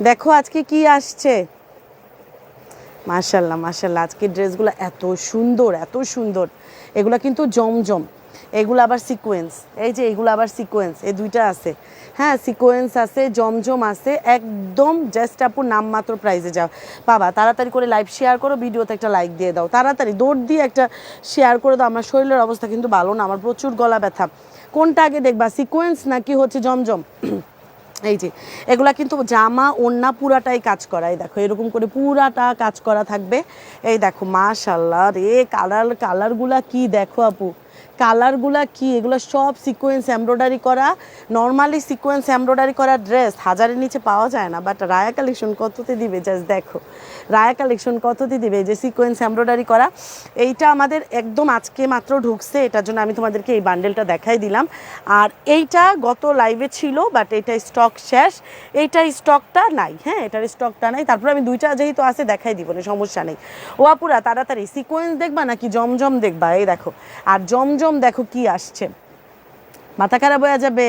দেখো আজকে কি আসছে, মাশাল্লাহ মাশাল্লাহ। আজকে ড্রেসগুলো এত সুন্দর এত সুন্দর। এগুলো কিন্তু জমজম, এগুলো আবার সিকোয়েন্স। এই যে এগুলো আবার সিকোয়েন্স, এই দুইটা আছে। হ্যাঁ, সিকোয়েন্স আছে, জমজম আছে, একদম জাস্ট আপুর নামমাত্র প্রাইসে যাও বাবা। তাড়াতাড়ি করে লাইভ শেয়ার করো, ভিডিওতে একটা লাইক দিয়ে দাও, তাড়াতাড়ি দৌড় দিয়ে একটা শেয়ার করে দাও। আমার শরীরের অবস্থা কিন্তু ভালো না, আমার প্রচুর গলা ব্যথা। কোনটা আগে দেখবা, সিকোয়েন্স নাকি হচ্ছে জমজম? এই যে এগুলা কিন্তু জামা ওড়না পুরাটাই কাজ করা, এই দেখো এরকম করে পুরাটা কাজ করা থাকবে। এই দেখো মাশাল্লাহ রে, কালারগুলা কি দেখো আপু, কালারগুলা কি, এগুলো সব সিকোয়েন্স এমব্রয়ডারি করা। নর্মালি সিকোয়েন্স এমব্রয়ডারি করা ড্রেস হাজারের নিচে পাওয়া যায় না, বাট রায়া কালেকশন কততে দিবে জাস্ট দেখো, রায়া কালেকশন কততে দিবে যে সিকোয়েন্স এমব্রয়ডারি করা। এইটা আমাদের একদম আজকে মাত্র ঢুকছে, এটার জন্য আমি তোমাদেরকে এই বান্ডেলটা দেখাই দিলাম। আর এইটা গত লাইভে ছিল, বাট এইটা স্টক শেষ, এইটা স্টকটা নাই। হ্যাঁ, এটার স্টকটা নাই, তারপরে আমি দুইটা যেহেতু আছে দেখাই দিব না, সমস্যা নেই। ও আপুরা তাড়াতাড়ি সিকোয়েন্স দেখবা নাকি জমজম দেখবা? এই দেখো, আর জমজম দেখো কি আসছে, মাথা খারাপ হয়ে যাবে।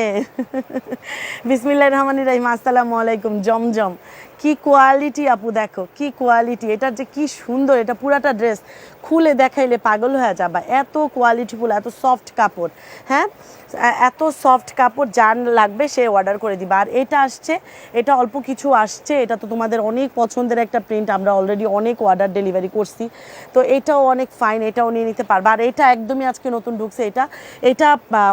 বিসমিল্লাহির রহমানির রহিম, আসসালামু আলাইকুম। জমজম কি কোয়ালিটি আপু, দেখো কি কোয়ালিটি, এটা যে কি সুন্দর, এটা পুরাটা ড্রেস খুলে দেখাইলে পাগল হয়ে যাবা, এত কোয়ালিটিফুল, এত সফট কাপড়। হ্যাঁ, এত সফট কাপড়, যার লাগবে সে অর্ডার করে দিবা। আর এটা আসছে, এটা অল্প কিছু আসছে, এটা তো তোমাদের অনেক পছন্দের একটা প্রিন্ট, আমরা অলরেডি অনেক অর্ডার ডেলিভারি করছি, তো এটাও অনেক ফাইন, এটাও নিয়ে নিতে পারবা। আর এটা একদমই আজকে নতুন ঢুকছে, এটা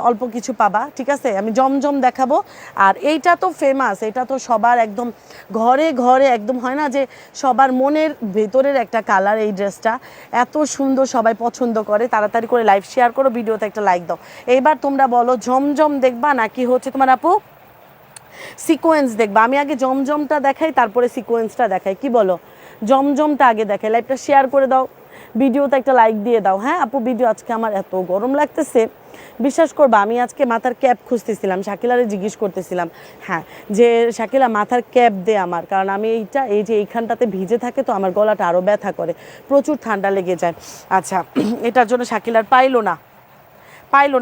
অল্প কিছু পাবা, ঠিক আছে? আমি জমজম দেখাবো। আর এইটা তো ফেমাস, এটা তো সবার একদম ঘরে ঘরে একদম, হয় না যে সবার মনের ভেতরের একটা কালার, এই ড্রেসটা এত সুন্দর, সবাই পছন্দ করে। তাড়াতাড়ি করে লাইভ শেয়ার করো, ভিডিওতে একটা লাইক দাও। এইবার তোমরা বলো জমজম দেখবা নাকি হচ্ছে তোমার আপু সিকোয়েন্স দেখবা? আমি আগে জমজমটা দেখাই, তারপরে সিকোয়েন্সটা দেখাই, কি বলো? জমজমটা আগে দেখাই, লাইভটা শেয়ার করে দাও, ভিডিওতে একটা লাইক দিয়ে দাও। হ্যাঁ আপু, ভিডিও আজকে আমার এত গরম লাগতেছে, বিশ্বাস করবা আমি আজকে মাথার ক্যাপ খুঁজতেছিলাম, শাকিলারে জিজ্ঞেস করতেছিলাম, হ্যাঁ, যে শাকিলা মাথার ক্যাপ দে আমার, কারণ আমি এই যে এইখানটাতে ভিজে থাকে তো আমার গলাটা আরও ব্যথা করে, প্রচুর ঠান্ডা লেগে যায়। আচ্ছা, এটার জন্য শাকিলার পাইলো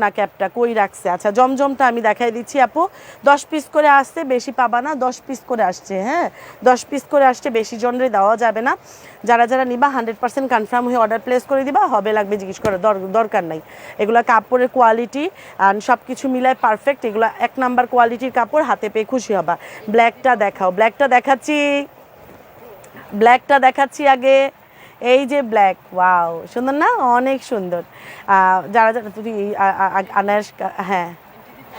না ক্যাপটা, কই রাখছে। আচ্ছা, জমজমটা আমি দেখাই দিচ্ছি আপু, 10 পিস করে আসছে, বেশি পাবা না, 10 পিস করে আসছে। হ্যাঁ, 10 পিস করে আসছে, বেশি জনরে দেওয়া যাবে না। যারা যারা নিবা 100% কনফার্ম হয়ে অর্ডার প্লেস করে দিবা, হবে লাগবে জিজ্ঞেস করার দরকার নাই। এগুলো কাপড়ের কোয়ালিটি অ্যান্ড সব কিছু মিলায় পারফেক্ট, এগুলো 1 নাম্বার কোয়ালিটির কাপড়, হাতে পেয়ে খুশি হবা। ব্ল্যাকটা দেখাও, ব্ল্যাকটা দেখাচ্ছি আগে। এই যে ব্ল্যাক, ওয়াও সুন্দর না, অনেক সুন্দর। যারা যারা তুই আনাস, হ্যাঁ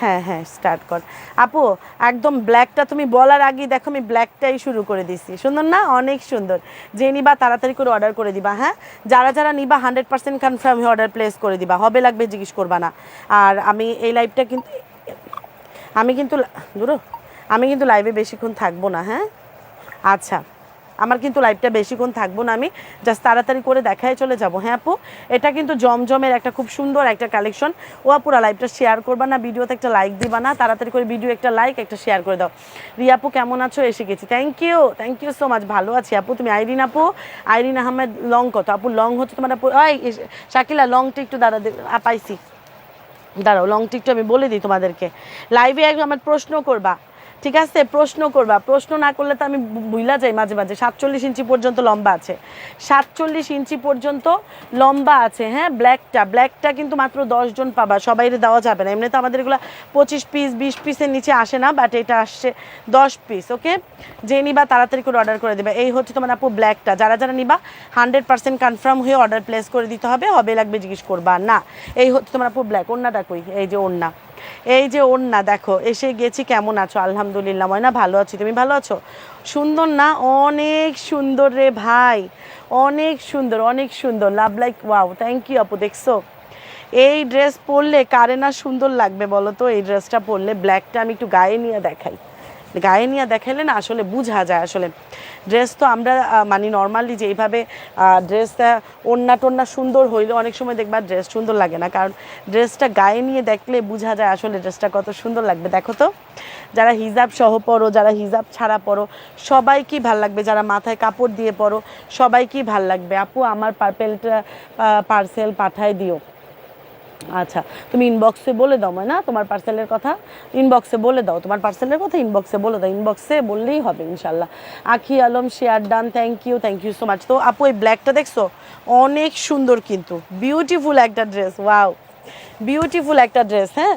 হ্যাঁ হ্যাঁ স্টার্ট কর আপু। একদম ব্ল্যাকটা তুমি বলার আগেই দেখো আমি ব্ল্যাকটাই শুরু করে দিছি, সুন্দর না, অনেক সুন্দর। যে নিবা তাড়াতাড়ি করে অর্ডার করে দিবা। হ্যাঁ, যারা যারা নিবা 100% কনফার্ম হয়ে অর্ডার প্লেস করে দিবা, হবে লাগবে জিজ্ঞেস করবা না। আর আমি এই লাইভটা কিন্তু আমি কিন্তু লাইভে বেশিক্ষণ থাকবো না। হ্যাঁ, আচ্ছা, আমার কিন্তু লাইভটা বেশিক্ষণ থাকবো না, আমি জাস্ট তাড়াতাড়ি করে দেখায় চলে যাব। হ্যাঁ আপু, এটা কিন্তু জমজমের একটা খুব সুন্দর একটা কালেকশন। ও আপুরা লাইভটা শেয়ার করবা না, ভিডিওতে একটা লাইক দিবা না, তাড়াতাড়ি করে ভিডিও একটা লাইক একটা শেয়ার করে দাও। রিয়া আপু কেমন আছো? এসে গেছি, থ্যাংক ইউ সো মাচ, ভালো আছি আপু। তুমি আইরিন আপু, আইরিন আহমেদ, লং কত আপু? লং হচ্ছে তোমার আপু, ওই শাকিলা লংটা একটু পাইছি, দাঁড়াও লংটা একটু আমি বলে দিই তোমাদেরকে। লাইভে একদম আমার প্রশ্ন করবা, ঠিক আছে? প্রশ্ন করবা, প্রশ্ন না করলে তো আমি ভুলা যাই মাঝে মাঝে। 47 ইঞ্চি পর্যন্ত লম্বা আছে, 47 ইঞ্চি পর্যন্ত লম্বা আছে। হ্যাঁ, ব্ল্যাকটা কিন্তু মাত্র 10 জন পাবা, সবাইরে দেওয়া যাবে না। এমনিতে আমাদের এগুলো 25 পিস 20 পিসের নিচে আসে না, বাট এটা আসছে 10 পিস। ওকে, যে নিবা তাড়াতাড়ি করে অর্ডার করে দেবে। এই হচ্ছে তোমার আপু ব্ল্যাকটা, যারা যারা নিবা 100% কনফার্ম হয়ে অর্ডার প্লেস করে দিতে হবে, হবে লাগবে জিজ্ঞেস করবা না। এই হচ্ছে তোমার আপু ব্ল্যাক। ওড়নাটা কই? এই যে ওড়না দেখো, এসে গেছি। কেমন আছো? আলহামদুলিল্লাহ ময়না, ভালো আছি, তুমি ভালো আছো? সুন্দর না, অনেক সুন্দর রে ভাই, অনেক সুন্দর, love like wow, thank you আপু। দেখছো এই ড্রেস পরলে কারে না সুন্দর লাগবে বলো তো? এই ড্রেসটা পরলে, ব্ল্যাকটা আমি একটু গায়ে নিয়ে দেখাইলে না আসলে বোঝা যায়। আসলে ড্রেস তো আমরা মানে নর্মালি যেইভাবে ড্রেসটা ওড়না টোড়না সুন্দর হইলে অনেক সময় দেখবা ড্রেস সুন্দর লাগে না, কারণ ড্রেসটা গায়ে নিয়ে দেখলে বোঝা যায় আসলে ড্রেসটা কত সুন্দর লাগবে। দেখো তো, যারা হিজাব সহ পরো, যারা হিজাব ছাড়া পরো, সবাইকেই ভাল লাগবে। যারা মাথায় কাপড় দিয়ে পরো, সবাইকেই ভাল লাগবে। আপু আমার পার্সেল পাঠায় দিও। আচ্ছা, তুমি ইনবক্সে বলে দাও না তোমার পার্সেলের কথা, ইনবক্সে বলে দাও তোমার পার্সেলের কথা, ইনবক্সে বলে দাও, ইনবক্সে বললেই হবে ইনশাল্লাহ। Akhi Alam share done, thank you so much. তো আপু এই ব্ল্যাকটা দেখছো, অনেক সুন্দর কিন্তু, বিউটিফুল একটা ড্রেস, ওয়াও বিউটিফুল একটা ড্রেস। হ্যাঁ,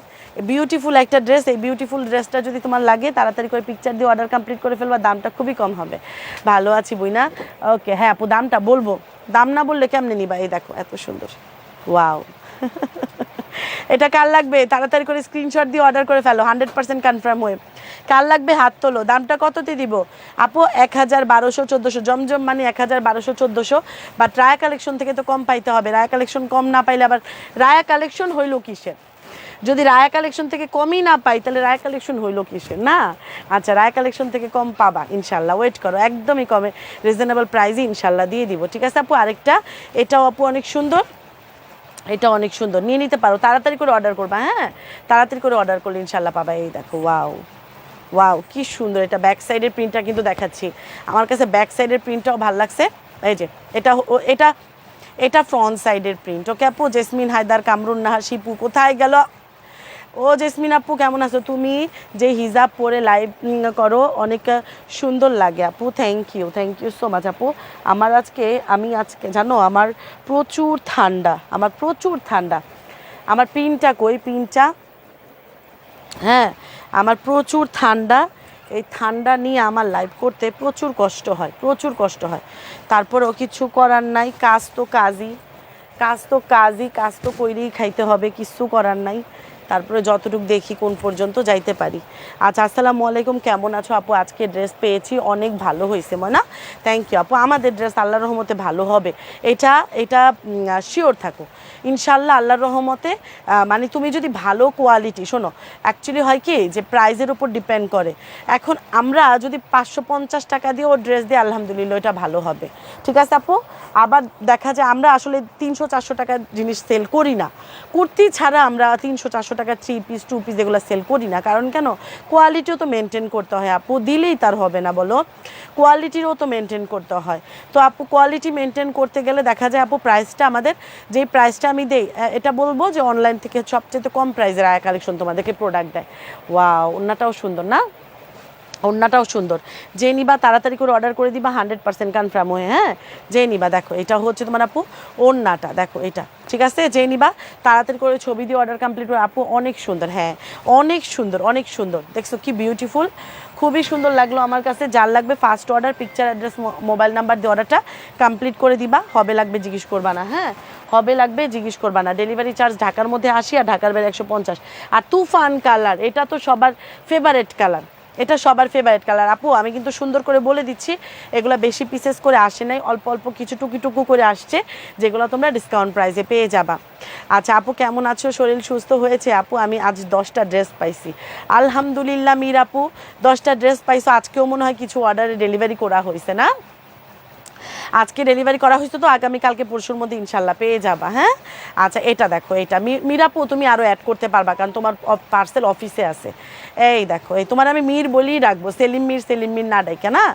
বিউটিফুল একটা ড্রেস। এই বিউটিফুল ড্রেসটা যদি তোমার লাগে তাড়াতাড়ি করে পিকচার দিয়ে অর্ডার কমপ্লিট করে ফেলবা, দামটা খুবই কম হবে। ভালো আছি বুইনা, ওকে। হ্যাঁ আপু দামটা বলবো, দাম না বললে কেমনে নিবা? এই দেখো এত সুন্দর, ওয়াও এটা কার লাগবে তাড়াতাড়ি করে স্ক্রিনশট দিয়ে অর্ডার করে ফেলো, 100% কনফার্ম হয়ে। কার লাগবে হাত তোলো। দামটা কততে দিব আপু? 1200-1400, জমজম মানে 1200-1400, বাট রায়া কালেকশন থেকে তো কম পাইতে হবে। রায়া কালেকশন কম না পাইলে আবার রায়া কালেকশন হইলো কিসের? যদি রায়া কালেকশন থেকে কমই না পাই তাহলে রায়া কালেকশন হইলো কিসের? না, আচ্ছা রায়া কালেকশন থেকে কম পাবা ইনশাল্লাহ, ওয়েট করো, একদমই কমে রিজনেবল প্রাইসে ইনশাল্লাহ দিয়ে দিব। ঠিক আছে আপু, আরেকটা, এটাও আপু অনেক সুন্দর, এটা অনেক সুন্দর, নিয়ে নিতে পারো, তাড়াতাড়ি করে অর্ডার করবা। হ্যাঁ, তাড়াতাড়ি করে অর্ডার করলে ইনশাল্লাহ পাবা। এই দেখো, ওয়াও ওয়াও কি সুন্দর, এটা ব্যাক সাইডের প্রিন্টটা কিন্তু দেখাচ্ছি, আমার কাছে ব্যাক সাইডের প্রিন্টটাও ভালো লাগছে। এই যে এটা এটা এটা ফ্রন্ট সাইডের প্রিন্ট। ওকে আপু, জেসমিন হায়দার, কামরুন নাহার, শিপু কোথায় গেল? ও জেসমিন আপু কেমন আছো? তুমি যে হিজাব পরে লাইভ করো অনেক সুন্দর লাগে আপু, থ্যাংক ইউ সো মাচ আপু। আমি আজকে জানো আমার প্রচুর ঠান্ডা, আমার প্রচুর ঠান্ডা। আমার পিনটা কই, পিনটা? হ্যাঁ, আমার প্রচুর ঠান্ডা, এই ঠান্ডা নিয়ে আমার লাইভ করতে প্রচুর কষ্ট হয়, প্রচুর কষ্ট হয়। তারপরেও কিছু করার নাই, কাজ তো কাজই, কাজ তো কইরেই খাইতে হবে, কিছু করার নাই। তারপরে যতটুকু দেখি কোন পর্যন্ত যাইতে পারি। আচ্ছা, আসসালামু আলাইকুম, কেমন আছো আপু? আজকে ড্রেস পেয়েছি, অনেক ভালো হয়েছে মনা, থ্যাংক ইউ আপু। আমাদের ড্রেস আল্লাহর রহমতে ভালো হবে, এটা এটা শিওর থাকো ইনশাল্লাহ আল্লাহর রহমতে। মানে তুমি যদি ভালো কোয়ালিটি, শোনো অ্যাকচুয়ালি হয় কি যে প্রাইজের উপর ডিপেন্ড করে। এখন আমরা যদি 550 টাকা দিয়ে ও ড্রেস দিই, আলহামদুলিল্লাহ এটা ভালো হবে। ঠিক আছে আপু, আবার দেখা যায় আমরা আসলে 300-400 টাকার জিনিস সেল করি না, কুর্তি ছাড়া আমরা 300-400 টাকা 3 পিস 2 পিস এগুলো সেল করি না। কারণ কেন, কোয়ালিটিও তো মেনটেন করতে হয় আপু, দিলেই তার হবে না বলো, কোয়ালিটিরও তো মেনটেন করতে হয়। তো আপু কোয়ালিটি মেনটেন করতে গেলে দেখা যায় আপু প্রাইসটা আমাদের, যেই প্রাইসটা আমি দেই, এটা বলবো যে অনলাইন থেকে সবচেয়ে কম প্রাইসের আয়া কালেকশন তোমাদেরকে প্রোডাক্ট দেয়। ওয়াও, ওন্নাটাও সুন্দর না, ওড়নাটাও সুন্দর। যে নিবা তাড়াতাড়ি করে অর্ডার করে দিবা, 100% কনফার্ম হয়ে। হ্যাঁ, যে নিবা, দেখো এটা হচ্ছে তোমার আপু ওড়নাটা, দেখো এটা, ঠিক আছে? যে নিবা তাড়াতাড়ি করে ছবি দিয়ে অর্ডার কমপ্লিট করে। আপু অনেক সুন্দর, হ্যাঁ অনেক সুন্দর, অনেক সুন্দর, দেখছো কি বিউটিফুল, খুবই সুন্দর লাগলো আমার কাছে। যার লাগবে first order, picture, address, mobile number দিয়ে অর্ডারটা কমপ্লিট করে দিবা। হবে লাগবে জিজ্ঞেস করবা না, হ্যাঁ হবে লাগবে জিজ্ঞেস করবা না। ডেলিভারি চার্জ ঢাকার মধ্যে 80 আর ঢাকার বাইরে 150। আর তুফান কালার, এটা তো সবার ফেভারেট কালার, এটা সবার ফেভারিট কালার আপু। আমি কিন্তু সুন্দর করে বলে দিচ্ছি, এগুলো বেশি পিসেস করে আসে নাই, অল্প অল্প কিছু টুকি করে আসছে, যেগুলো তোমরা ডিসকাউন্ট প্রাইসে পেয়ে যাবা। আচ্ছা আপু কেমন আছো? শরীর সুস্থ হয়েছে আপু? আমি আজ 10টা ড্রেস পাইছি, আলহামদুলিল্লাহ। মীর আপু 10টা ড্রেস পাইছো, আজকেও মনে হয় কিছু অর্ডারে ডেলিভারি করা হয়েছে না? আজকে ডেলিভারি করা হয়েছে, তো আগামীকালকে পরশুর মধ্যে ইনশাল্লাহ পেয়ে যাবা। হ্যাঁ, আচ্ছা এটা দেখো, এটা মিরাপু তুমি আরও অ্যাড করতে পারবা, কারণ তোমার পার্সেল অফিসে আছে। এই দেখো, এই তোমার আমি মীর বলেই রাখবো, সেলিম মীর না ডাইকে না,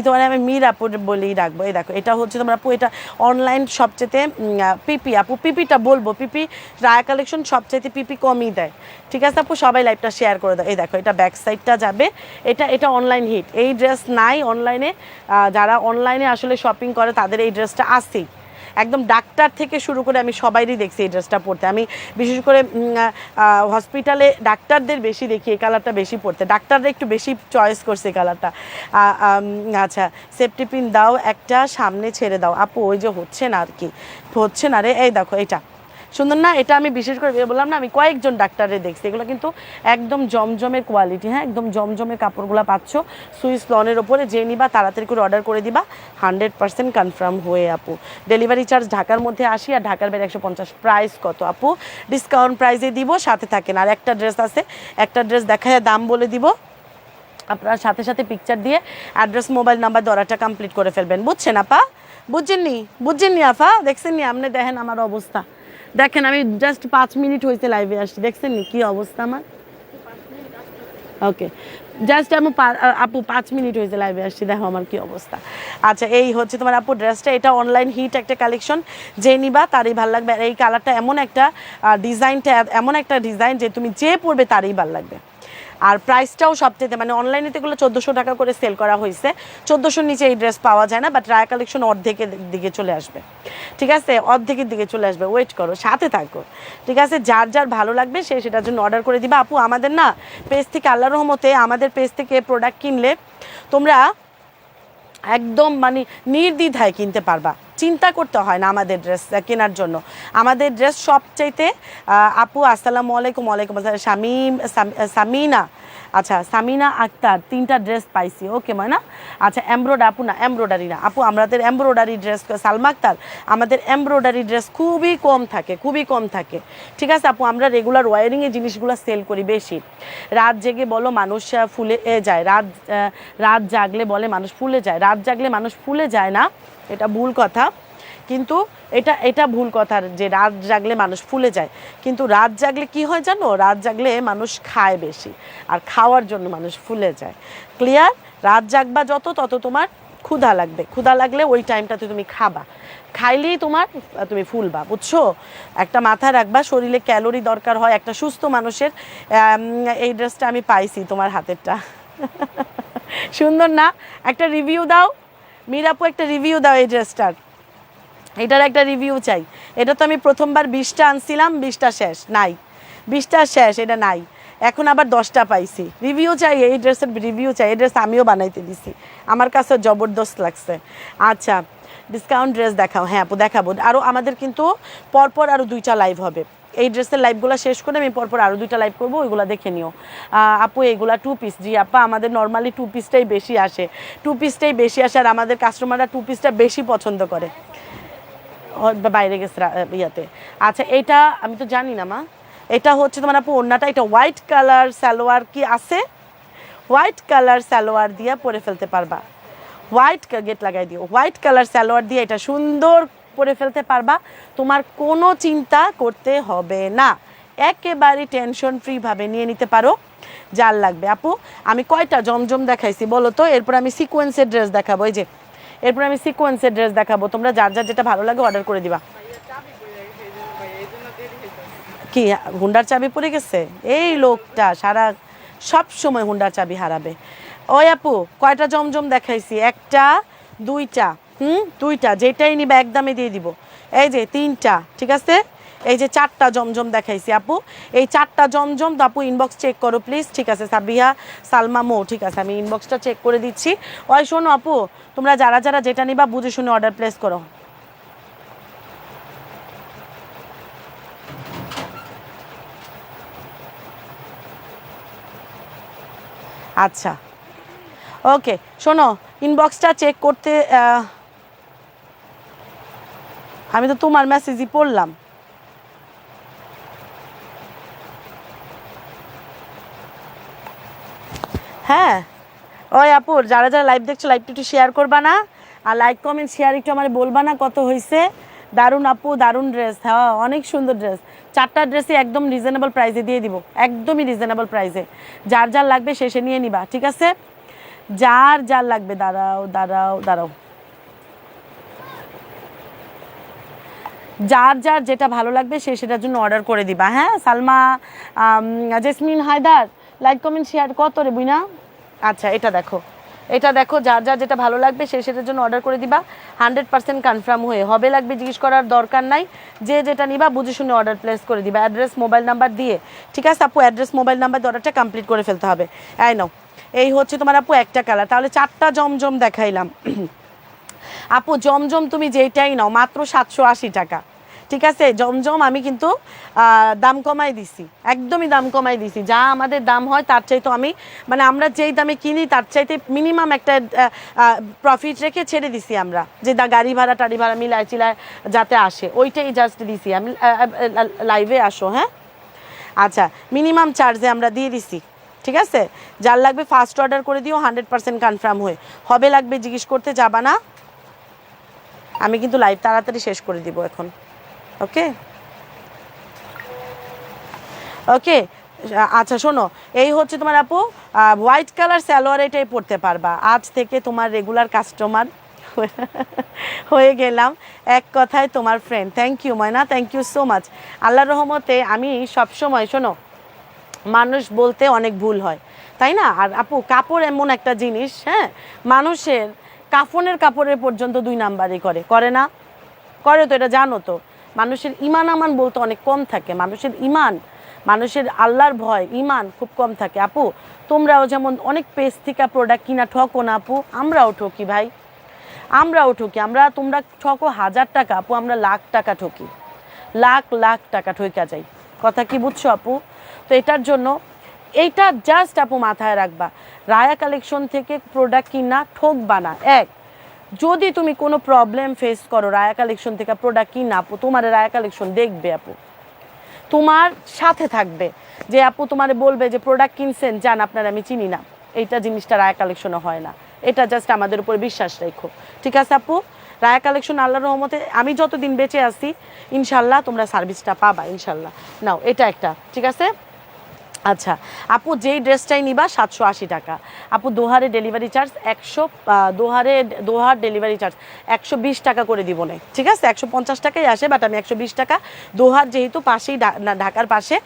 তোমার আমি মীর আপু বলেই রাখবো। এই দেখো, এটা হচ্ছে তোমার আপু, এটা অনলাইন সবচেয়ে পিপি আপু, পিপিটা বলবো, পিপি রায়া কালেকশন সবচেয়ে পিপি কমই দেয়। ঠিক আছে আপু, সবাই লাইভটা শেয়ার করে দাও। এই দেখো, এটা ব্যাক সাইডটা যাবে, এটা অনলাইন হিট। এই ড্রেস নাই অনলাইনে, যারা অনলাইনে আসলে শপিং করে তাদের এই ড্রেসটা আসেই, একদম ডাক্তার থেকে শুরু করে আমি সবাইরই দেখছি এই ড্রেসটা পরতে। আমি বিশেষ করে হসপিটালে ডাক্তারদের বেশি দেখি এই কালারটা বেশি পরতে, ডাক্তাররা একটু বেশি চয়েস করছে এই কালারটা। আচ্ছা, সেফটি পিন দাও একটা, সামনে ছেড়ে দাও আপু, ওই যে হচ্ছে না আর কি, হচ্ছে না রে। এই দেখো, এটা সুন্দর না? এটা আমি বিশেষ করে বললাম না, আমি কয়েকজন ডাক্তারে দেখছি, এগুলো কিন্তু একদম জমজমের কোয়ালিটি। হ্যাঁ, একদম জমজমের কাপড়গুলো পাচ্ছ সুইস লনের ওপরে। যে নিবা তাড়াতাড়ি করে অর্ডার করে দিবা, 100% কনফার্ম হয়ে আপু। ডেলিভারি চার্জ ঢাকার মধ্যে 80 আর ঢাকার বাইরে 150। প্রাইস কত আপু? ডিসকাউন্ট প্রাইসে দিব, সাথে থাকেন। আর একটা ড্রেস আছে, একটা ড্রেস দেখায় দাম বলে দিব, আপনার সাথে সাথে পিকচার দিয়ে অ্যাড্রেস, মোবাইল নাম্বার দরাটা কমপ্লিট করে ফেলবেন। বুঝছেন আপা? বুঝছেননি আফা? দেখছেন নি? আপনি দেখেন আমার অবস্থা, দেখেন আমি জাস্ট 5 মিনিট হয়েছে লাইভে আসছি, দেখছেন নি কি অবস্থা আমার? ওকে, জাস্ট আপু 5 মিনিট হয়েছে লাইভে আসছি, দেখো আমার কি অবস্থা। আচ্ছা এই হচ্ছে তোমার আপু ড্রেসটা, এটা অনলাইন হিট একটা কালেকশন, যে নিবা তারই ভালো লাগবে। আর এই কালারটা এমন একটা ডিজাইনটা এমন একটা ডিজাইন যে তুমি যে পরবে তারই ভালো লাগবে। আর প্রাইসটাও সবচেয়ে, মানে অনলাইনে তো এগুলো 1400 টাকা করে সেল করা হয়েছে, 1400-র নিচে এই ড্রেস পাওয়া যায় না, বাট রায়া কালেকশন অর্ধেকের দিকে চলে আসবে, ঠিক আছে, অর্ধেকের দিকে চলে আসবে, ওয়েট করো, সাথে থাকো, ঠিক আছে। যার যার ভালো লাগবে সে সেটার জন্য অর্ডার করে দিবা। আপু আমাদের না পেজ থেকে, আল্লাহর রহমতে আমাদের পেজ থেকে প্রোডাক্ট কিনলে তোমরা একদম মানে নির্দ্বিধায় কিনতে পারবা, চিন্তা করতে হয় না আমাদের ড্রেস কেনার জন্য। আমাদের ড্রেস সবচাইতে আপু আসসালামু আলাইকুম। ওয়ালাইকুম আসসালাম। সামিনা, আচ্ছা সামিনা আক্তার, 3টা ড্রেস পাইছি, ওকে ময়না। আচ্ছা আপু না, এমব্রয়ডারি না আপু, আমাদের এমব্রয়ডারি ড্রেস, সালমা আক্তার, আমাদের এমব্রয়ডারি ড্রেস খুবই কম থাকে, খুবই কম থাকে, ঠিক আছে আপু। আমরা রেগুলার ওয়ারিংয়ে জিনিসগুলো সেল করি বেশি। রাত জেগে বলো মানুষ ফুলে যায়, রাত জাগলে বলে মানুষ ফুলে যায়, রাত জাগলে মানুষ ফুলে যায় না, এটা ভুল কথা, কিন্তু এটা ভুল কথা যে রাত জাগলে মানুষ ফুলে যায়। কিন্তু রাত জাগলে কি হয় জানো, রাত জাগলে মানুষ খায় বেশি, আর খাওয়ার জন্য মানুষ ফুলে যায়। ক্লিয়ার? রাত জাগবা যত তত তোমার ক্ষুধা লাগবে, ক্ষুধা লাগলে ওই টাইমটাতে তুমি খাবা, খাইলেই তুমি ফুলবা, বুঝছো? একটা মাথায় রাখবা, শরীরে ক্যালোরি দরকার হয় একটা সুস্থ মানুষের। এই ড্রেসটা আমি পাইছি, তোমার হাতেরটা সুন্দর না? একটা রিভিউ দাও মীরাপু, একটা রিভিউ দাও এই ড্রেসটার, এটার একটা রিভিউ চাই। এটা তো আমি প্রথমবার 20টা আনছিলাম, 20টা শেষ, নাই 20টা শেষ, এটা নাই, এখন আবার 10টা পাইছি। রিভিউ চাই, এই ড্রেসের রিভিউ চাই। এই ড্রেস আমিও বানাইতে দিছি, আমার কাছে জবরদস্ত লাগছে। আচ্ছা ডিসকাউন্ট ড্রেস দেখাও। হ্যাঁ আপু দেখাবো, আরও আমাদের কিন্তু পরপর আরও 2টা লাইভ হবে। এই ড্রেসের লাইভগুলো শেষ করে আমি পরপর আরও 2টা লাইভ করবো, ওইগুলো দেখে নিও। আপু এগুলা 2 পিস, জি আপা আমাদের নর্মালি 2 পিসটাই বেশি আসে, 2 পিসটাই বেশি আসে, আর আমাদের কাস্টমাররা 2 পিসটা বেশি পছন্দ করে, বাইরে গেছে ইয়াতে। আচ্ছা এটা আমি তো জানি না মা, এটা হচ্ছে তোমার আপু ওড়নাটা, এটা হোয়াইট কালার সালোয়ার কি আছে, হোয়াইট কালার সালোয়ার দিয়ে পরে ফেলতে পারবা, হোয়াইট গেট লাগাই দিও, হোয়াইট কালার সালোয়ার দিয়ে এটা সুন্দর পরে ফেলতে পারবা, তোমার কোনো চিন্তা করতে হবে না, একেবারে টেনশন ফ্রিভাবে নিয়ে নিতে পারো যার লাগবে। আপু আমি কয়টা জমজম দেখাইছি বলো তো, এরপর আমি সিকোয়েন্সের ড্রেস দেখাবো, এই যে এরপর আমি সিকোয়েন্সের ড্রেস দেখাবো, তোমরা যার যার যেটা ভালো লাগে অর্ডার করে দিবা। কি হুন্ডার চাবি পড়ে গেছে? এই লোকটা সব সময় হুন্ডার চাবি হারাবে। ওই আপু কয়টা জমজম দেখাইছি? একটা, দুইটা, 2টা, যেটাই নিবা একদমে দিয়ে দিব। এই যে 3টা, ঠিক আছে, এই যে 4টা জমজম দেখাইছি আপু, এই 4টা জমজম তো আপু ইনবক্স চেক করো প্লিজ, ঠিক আছে সাবিহা সালমা মো, ঠিক আছে আমি ইনবক্সটা চেক করে দিচ্ছি। ওই শোনো আপু, তোমরা যারা যারা যেটা নিবা বুঝে শুনে অর্ডার প্লেস করো। আচ্ছা ওকে শোনো, ইনবক্সটা চেক করতে আমি তো তোমার মেসেজই পড়লাম। হ্যাঁ ওই আপুর যারা যারা লাইভ দেখছো লাইভটা একটু শেয়ার করবা না, আর লাইক কমেন্ট শেয়ার একটু আমার বলবা না কত হয়েছে। দারুণ আপু, দারুণ ড্রেস, হ্যাঁ অনেক সুন্দর ড্রেস, 4টা ড্রেসই একদম রিজনেবল প্রাইসে দিয়ে দিব, একদমই রিজনেবল প্রাইসে, যার যার লাগবে শেষে নিয়ে নিবা, ঠিক আছে, যার যার লাগবে। দাঁড়াও দাঁড়াও দাঁড়াও, যার যার যেটা ভালো লাগবে সে সেটার জন্য অর্ডার করে দিবা। হ্যাঁ Salma, Jasmin Haidar, like comment share কত রে বুইনা। আচ্ছা এটা দেখো, এটা দেখো, যার যার যেটা ভালো লাগবে সে সেটার জন্য অর্ডার করে দিবা, 100% কনফার্ম হয়ে হবে লাগবে জিজ্ঞেস করার দরকার নাই, যে যেটা নিবা বুঝে শুনে অর্ডার প্লেস করে দিবা, অ্যাড্রেস মোবাইল নাম্বার দিয়ে, ঠিক আছে আপু, অ্যাড্রেস মোবাইল নাম্বার দিয়ে অর্ডারটা কমপ্লিট করে ফেলতে হবে। এই নাও, এই হচ্ছে তোমার আপু একটা কালার, তাহলে 4টা জমজম দেখাইলাম। আপু জমজম তুমি যেইটাই নাও মাত্র 780 টাকা, ঠিক আছে। জমজম আমি কিন্তু দাম কমাই দিছি, একদমই দাম কমাই দিছি, যা আমাদের দাম হয় তার চাইতে আমি, মানে আমরা যেই দামে কিনি তার চাইতে মিনিমাম একটা প্রফিট রেখে ছেড়ে দিছি আমরা, যে গাড়ি ভাড়া টাড়ি ভাড়া মিলায় চিলায় যাতে আসে, ওইটাই জাস্ট দিছি আমি। লাইভে আসো, হ্যাঁ আচ্ছা, মিনিমাম চার্জে আমরা দিয়ে দিছি, ঠিক আছে। যার লাগবে ফার্স্ট অর্ডার করে দিও, 100% কনফার্ম হয়ে হবে লাগবে জিজ্ঞেস করতে যাবা না, আমি কিন্তু লাইভ তাড়াতাড়ি শেষ করে দিব এখন। ওকে ওকে আচ্ছা শোনো, এই হচ্ছে তোমার আপু হোয়াইট কালার সালোয়ার, এটাই পরতে পারবা। আজ থেকে তোমার রেগুলার কাস্টমার হয়ে গেলাম, এক কথায় তোমার friend. Thank you Moyna, thank you so much. আল্লাহর রহমতে আমি সবসময়, শোনো, মানুষ বলতে অনেক ভুল হয়, তাই না? আর আপু কাপড় এমন একটা জিনিস, হ্যাঁ, মানুষের কাফনের কাপড়ের পর্যন্ত 2 নাম্বারই করে না? করে তো, এটা জানো তো। মানুষের ইমান আমান বলতে অনেক কম থাকে, মানুষের ইমান, মানুষের আল্লাহর ভয়, ইমান খুব কম থাকে। আপু তোমরাও যেমন অনেক পেজ থেকে প্রোডাক্ট কিনা ঠকো না আপু, আমরাও ঠকি ভাই, আমরাও ঠকি। তোমরা ঠকো 1000 টাকা, আপু আমরা লাখ টাকা ঠকি, লাখ লাখ টাকা ঠকা যাই। কথা কি বুঝছো আপু? তো এটার জন্য এইটা জাস্ট আপু মাথায় রাখবা, রায়া কালেকশন থেকে প্রোডাক্ট কিনা ঠকবা না। এক, যদি তুমি কোনো প্রবলেম ফেস করো রায়া কালেকশন থেকে প্রোডাক্ট কিনা, আপু তোমার রায়া কালেকশন দেখবে, আপু তোমার সাথে থাকবে, যে আপু তোমার বলবে যে প্রোডাক্ট কিনছেন, জান আপনার আমি চিনি না, এইটা জিনিসটা রায়া কালেকশনে হয় না। এটা জাস্ট আমাদের উপর বিশ্বাস রেখো, ঠিক আছে আপু? রায়া কালেকশন আল্লাহর রহমতে আমি যতদিন বেঁচে আছি ইনশাল্লাহ তোমরা সার্ভিসটা পাবা ইনশাল্লাহ। নাও এটা একটা, ঠিক আছে? আচ্ছা আপু, যেই ড্রেসটাই নিবা 780 টাকা। আপু দোহারে ডেলিভারি চার্জ 100, দোহার ডেলিভারি চার্জ 120 টাকা করে দিব না, ঠিক আছে? 150 টাকাই আসে, বাট আমি 120 টাকা, দোহার যেহেতু পাশেই, ঢাকার পাশে,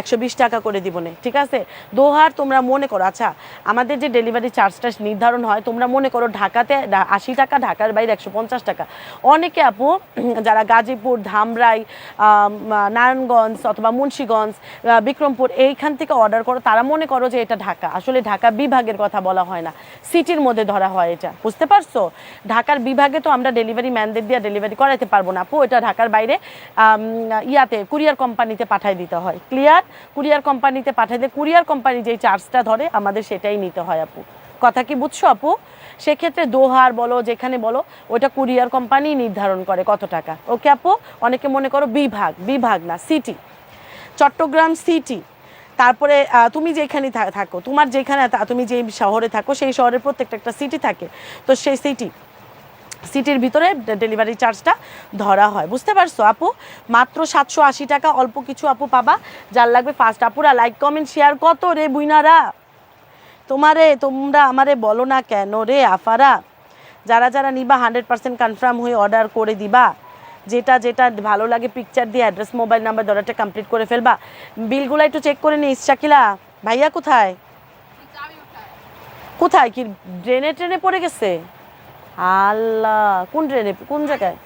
120 টাকা করে দিব না, ঠিক আছে? দোহার তোমরা মনে করো, আচ্ছা আমাদের যে ডেলিভারি চার্জটা নির্ধারণ হয়, তোমরা মনে করো ঢাকাতে 80 টাকা, ঢাকার বাইরে 150 টাকা। অনেকে আপু যারা গাজীপুর, ধামরাই, নারায়ণগঞ্জ অথবা মুন্সিগঞ্জ, বিক্রমপুর এইখান থেকে অর্ডার করো, তারা মনে করো যে এটা ঢাকা, আসলে ঢাকা বিভাগের কথা বলা হয় না, সিটির মধ্যে ধরা হয় এটা, বুঝতে পারছো? ঢাকার বিভাগে তো আমরা ডেলিভারি ম্যানদের দিয়ে ডেলিভারি করাতে পারবো না আপু, এটা ঢাকার বাইরে ইয়াতে কুরিয়ার কোম্পানিতে পাঠাই দিতে হয়। ক্লিয়ার? কুরিয়ার কোম্পানিতে পাঠাই দিয়ে কুরিয়ার কোম্পানি যেই চার্জটা ধরে আমাদের সেটাই নিতে হয় আপু। কথা কি বুঝছো আপু? সেক্ষেত্রে দোহার বলো, যেখানে বলো, ওটা কুরিয়ার কোম্পানি নির্ধারণ করে কত টাকা। ওকে আপু? অনেকে মনে করো বিভাগ, বিভাগ না, সিটি, চট্টগ্রাম সিটি, তারপরে তুমি যেখানে থাকো, তোমার যেখানে তুমি যেই শহরে থাকো সেই শহরের প্রত্যেকটা একটা সিটি থাকে, তো সেই সিটির ভিতরে ডেলিভারি চার্জটা ধরা হয়, বুঝতে পারছো আপু? মাত্র 780 টাকা, অল্প কিছু আপু পাবা, যার লাগবে ফার্স্ট আপুরা লাইক কমেন্ট শেয়ার। কত রে বুইনারা, তোমরা আমারে বলো না কেন রে আফারা? যারা যারা নিবা 100% কনফার্ম হয়ে অর্ডার করে দিবা, যেটা যেটা ভালো লাগে পিকচার দিয়ে অ্যাড্রেস, মোবাইল নাম্বার, অর্ডারটা কমপ্লিট করে ফেলবা। বিলগুলো একটু চেক করে নিস। শাকিলা ভাইয়া কোথায়? কোথায় কি ড্রেনে ট্রেনে পড়ে গেছে? আল্লাহ, কোন ড্রেনে, কোন জায়গায়?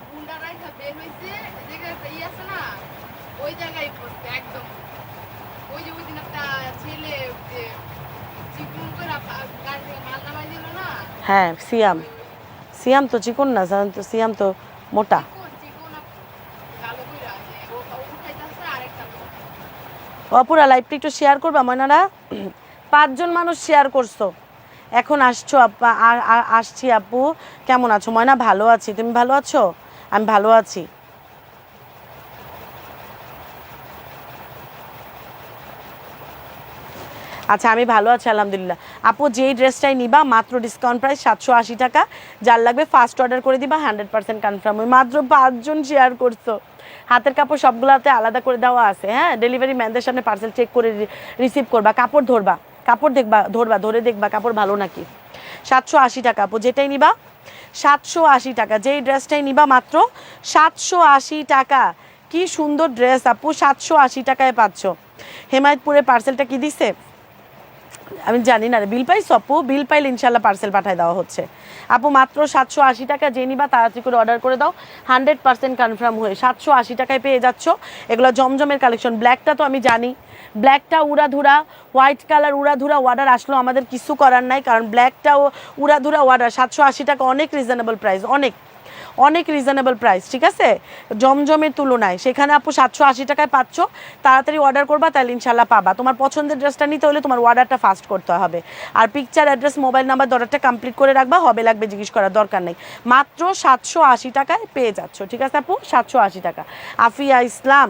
হ্যাঁ সিয়াম, সিয়াম তো চিকন না, তো সিয়াম তো মোটা। অপুরা লাইভটা একটু শেয়ার করবা ময়নারা? 5 জন মানুষ শেয়ার করছো, এখন আসছো। আসছি আপু, কেমন আছো? ময়না ভালো আছি, তুমি ভালো আছো? আমি ভালো আছি। আচ্ছা আমি ভালো আছি আলহামদুলিল্লাহ। আপু যেই ড্রেসটাই নিবা মাত্র ডিসকাউন্ট প্রাইস 780 টাকা, যার লাগবে ফার্স্ট অর্ডার করে দিবা, 100% কনফার্ম। ওই মাত্র 5 জন শেয়ার করছো। হাতের কাপড় সবগুলোতে আলাদা করে দেওয়া আছে, হ্যাঁ, ডেলিভারি ম্যানদের সামনে পার্সেল চেক করে রিসিভ করবা, কাপড় ধরবা, কাপড় দেখবা, ধরে দেখবা কাপড় ভালো নাকি। 780 টাকা আপু, যেটাই নিবা 780 টাকা, যেই ড্রেসটাই নিবা মাত্র 780 টাকা। কি সুন্দর ড্রেস আপু, 780 টাকায় পাচ্ছ। হেমায়তপুরে পার্সেলটা কি দিছে আমি জানি না, বিল পাইছো আপু? বিল পাইলে ইনশাল্লাহ পার্সেল পাঠায় দেওয়া হচ্ছে আপু। মাত্র 780 টাকা, যে নিবা তাড়াতাড়ি করে অর্ডার করে দাও, 100% কনফার্ম হয়ে 780 টাকায় পেয়ে যাচ্ছ। এগুলো জমজমের কালেকশন। ব্ল্যাকটা তো আমি জানি, ব্ল্যাকটা উড়াধুরা, হোয়াইট কালার উড়াধুরা অর্ডার আসলো, আমাদের কিছু করার নাই, কারণ ব্ল্যাকটাও উড়াধুরা অর্ডার। 780 টাকা অনেক রিজনেবল প্রাইস, অনেক অনেক রিজনেবল প্রাইস, ঠিক আছে, জমজমের তুলনায়। সেখানে আপু 780 টাকায় পাচ্ছ, তাড়াতাড়ি অর্ডার করবা, তাহলে ইনশাল্লাহ পাবা। তোমার পছন্দের ড্রেসটা নিতে হলে তোমার অর্ডারটা ফাস্ট করতে হবে, আর পিকচার, অ্যাড্রেস, মোবাইল নাম্বার, অর্ডারটা কমপ্লিট করে রাখবা, হবে লাগবে জিজ্ঞেস করার দরকার নেই। মাত্র 780 টাকায় পেয়ে যাচ্ছ, ঠিক আছে আপু, 780 টাকা। আফিয়া ইসলাম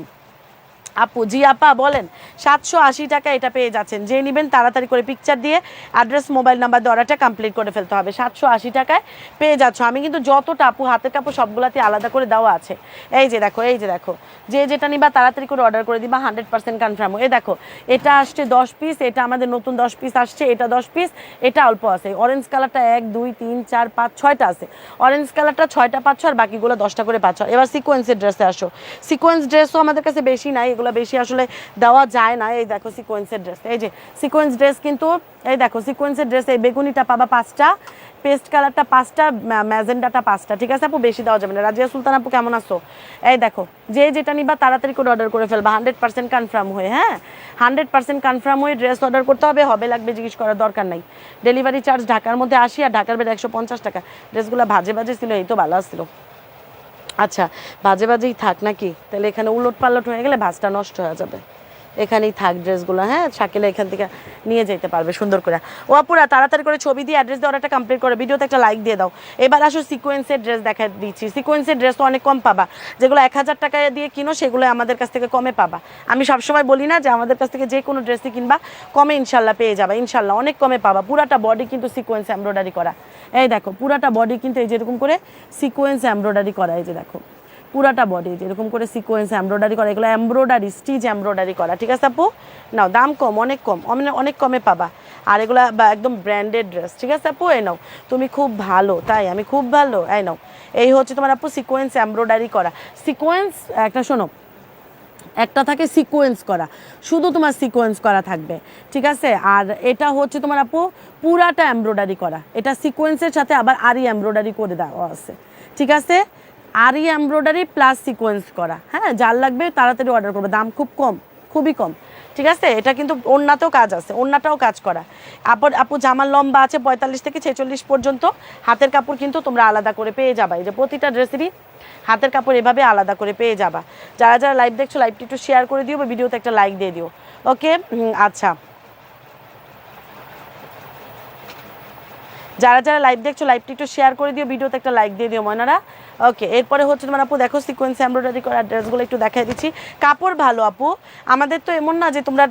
আপু জি আপা বলেন, 780 টাকা এটা পেয়ে যাচ্ছেন। যে নেবেন তাড়াতাড়ি করে পিকচার দিয়ে অ্যাড্রেস মোবাইল নাম্বার দিয়ে অর্ডারটা কমপ্লিট করে ফেলতে হবে। 780 টাকায় পেয়ে যাচ্ছ। আমি কিন্তু যতটা আপু হাতের কাপড় সবগুলাতে আলাদা করে দেওয়া আছে। এই যে দেখো, এই যে দেখো, যে যেটা নিবা তাড়াতাড়ি করে অর্ডার করে দিবা, 100% কনফার্ম। এই দেখো, এটা আসছে 10 পিস, এটা আমাদের নতুন 10 পিস আসছে, এটা 10 পিস, এটা অল্প আছে। অরেঞ্জ কালারটা 1 2 3 4 5 6টা আছে। অরেঞ্জ কালারটা 6টা পাচ্ছ, আর বাকিগুলো 10টা করে পাচ্ছ। এবার সিকোয়েন্সের ড্রেসে আসো। সিকোয়েন্স ড্রেসও আমাদের কাছে বেশি নাই, এগুলো বেশি আসলে দেওয়া যায় না। এই দেখো সিকোয়েন্সের ড্রেস, এই যে সিকোয়েন্স ড্রেস কিন্তু, এই দেখো সিকোয়েন্সের ড্রেস, এই বেগুনিটা পাবা 5টা, পেস্ট কালারটা 5টা, ম্যাজেন্ডাটা 5টা। ঠিক আছে আপু, বেশি দেওয়া যাবে না। রাজিয়া সুলতান আপু কেমন আছো? এই দেখো, যে যেটা নিবা তাড়াতাড়ি করে অর্ডার করে ফেলবা, 100% কনফার্ম হয়ে। হ্যাঁ, 100% কনফার্ম হয়ে ড্রেস অর্ডার করতে হবে। হবে লাগবে জিজ্ঞেস করার দরকার নাই। ডেলিভারি চার্জ ঢাকার মধ্যে 80 আর ঢাকার বাইরে 150 টাকা। ড্রেসগুলো ভাজে ভাজে ছিল, এই তো ভালো আসছিল। আচ্ছা, বাজে বাজেই থাক নাকি? তাহলে এখানে উলট পালট হয়ে গেলে ভাজটা নষ্ট হয়ে যাবে। এখানেই থাক ড্রেসগুলো। হ্যাঁ, শাকিলা এখান থেকে নিয়ে যেতে পারবে সুন্দর করে। ও আপুরা তাড়াতাড়ি করে ছবি দিয়ে অ্যাড্রেস দিয়ে অর্ডারটা কমপ্লিট করে ভিডিওতে একটা লাইক দিয়ে দাও। এবার আসো সিকোয়েন্সের ড্রেস দেখা দিচ্ছি। সিকোয়েন্সের ড্রেস তো অনেক কম পাবা। যেগুলো 1000 টাকা দিয়ে কিনো সেগুলো আমাদের কাছ থেকে কমে পাবা। আমি সবসময় বলি না যে আমাদের কাছ থেকে যে কোনো ড্রেসই কিনবা কমে ইনশাল্লাহ পেয়ে যাবা। ইনশাল্লাহ অনেক কমে পাবা। পুরাটা বডি কিন্তু সিকোয়েন্স এমব্রয়ডারি করা। এই দেখো, পুরাটা বডি কিন্তু এই যেরকম করে সিকোয়েন্স এমব্রয়ডারি করা। এই যে দেখো, পুরাটা বডি যেরকম করে সিকোয়েন্স এমব্রয়ডারি করা, এগুলো এমব্রয়ডারি স্টিচ এমব্রয়ডারি করা। ঠিক আছে আপু, নাও, দাম কম, অনেক কম, অনেক কমে পাবা। আর এগুলা একদম ব্র্যান্ডেড ড্রেস। ঠিক আছে আপু, এই নাও, তুমি খুব ভালো, তাই আমি খুব ভালো। এই নাও, এই হচ্ছে তোমার আপু সিকোয়েন্স এমব্রয়ডারি করা। সিকোয়েন্স একটা শোনো, একটা থাকে সিকোয়েন্স করা, শুধু তোমার সিকোয়েন্স করা থাকবে। ঠিক আছে, আর এটা হচ্ছে তোমার আপু পুরাটা এমব্রয়ডারি করা। এটা সিকোয়েন্সের সাথে আবার আরি এমব্রয়ডারি করে দেওয়া আছে। ঠিক আছে, আরি এমব্রয়ডারি প্লাস সিকোয়েন্স করা। হ্যাঁ, যার লাগবে তাড়াতাড়ি অর্ডার করবে, দাম খুব কম, খুবই কম। ঠিক আছে, এটা কিন্তু ওড়নাতেও কাজ আছে, ওড়নাটাও কাজ করা। আপু জামার লম্বা আছে 45 থেকে 46 পর্যন্ত। হাতের কাপড় কিন্তু তোমরা আলাদা করে পেয়ে যাবা। এই যে প্রতিটা ড্রেসেরই হাতের কাপড় এভাবে আলাদা করে পেয়ে যাবা। যারা যারা লাইভ দেখছো লাইভটি একটু শেয়ার করে দিও বা ভিডিওতে একটা লাইক দিয়ে দিও। ওকে, আচ্ছা, যারা যারা লাইভ দেখছো লাইভটি একটু শেয়ার করে দিও, ভিডিওতে একটা লাইক দিয়ে দিও ময়নারা। ওকে, এরপরে হচ্ছে তোমার আপু দেখো সিকোয়েন্স এমব্রয়ডারি করা ড্রেসগুলো একটু দেখাই দিচ্ছি। কাপড় ভালো আপু, আমাদের তো এমন না যে তোমরা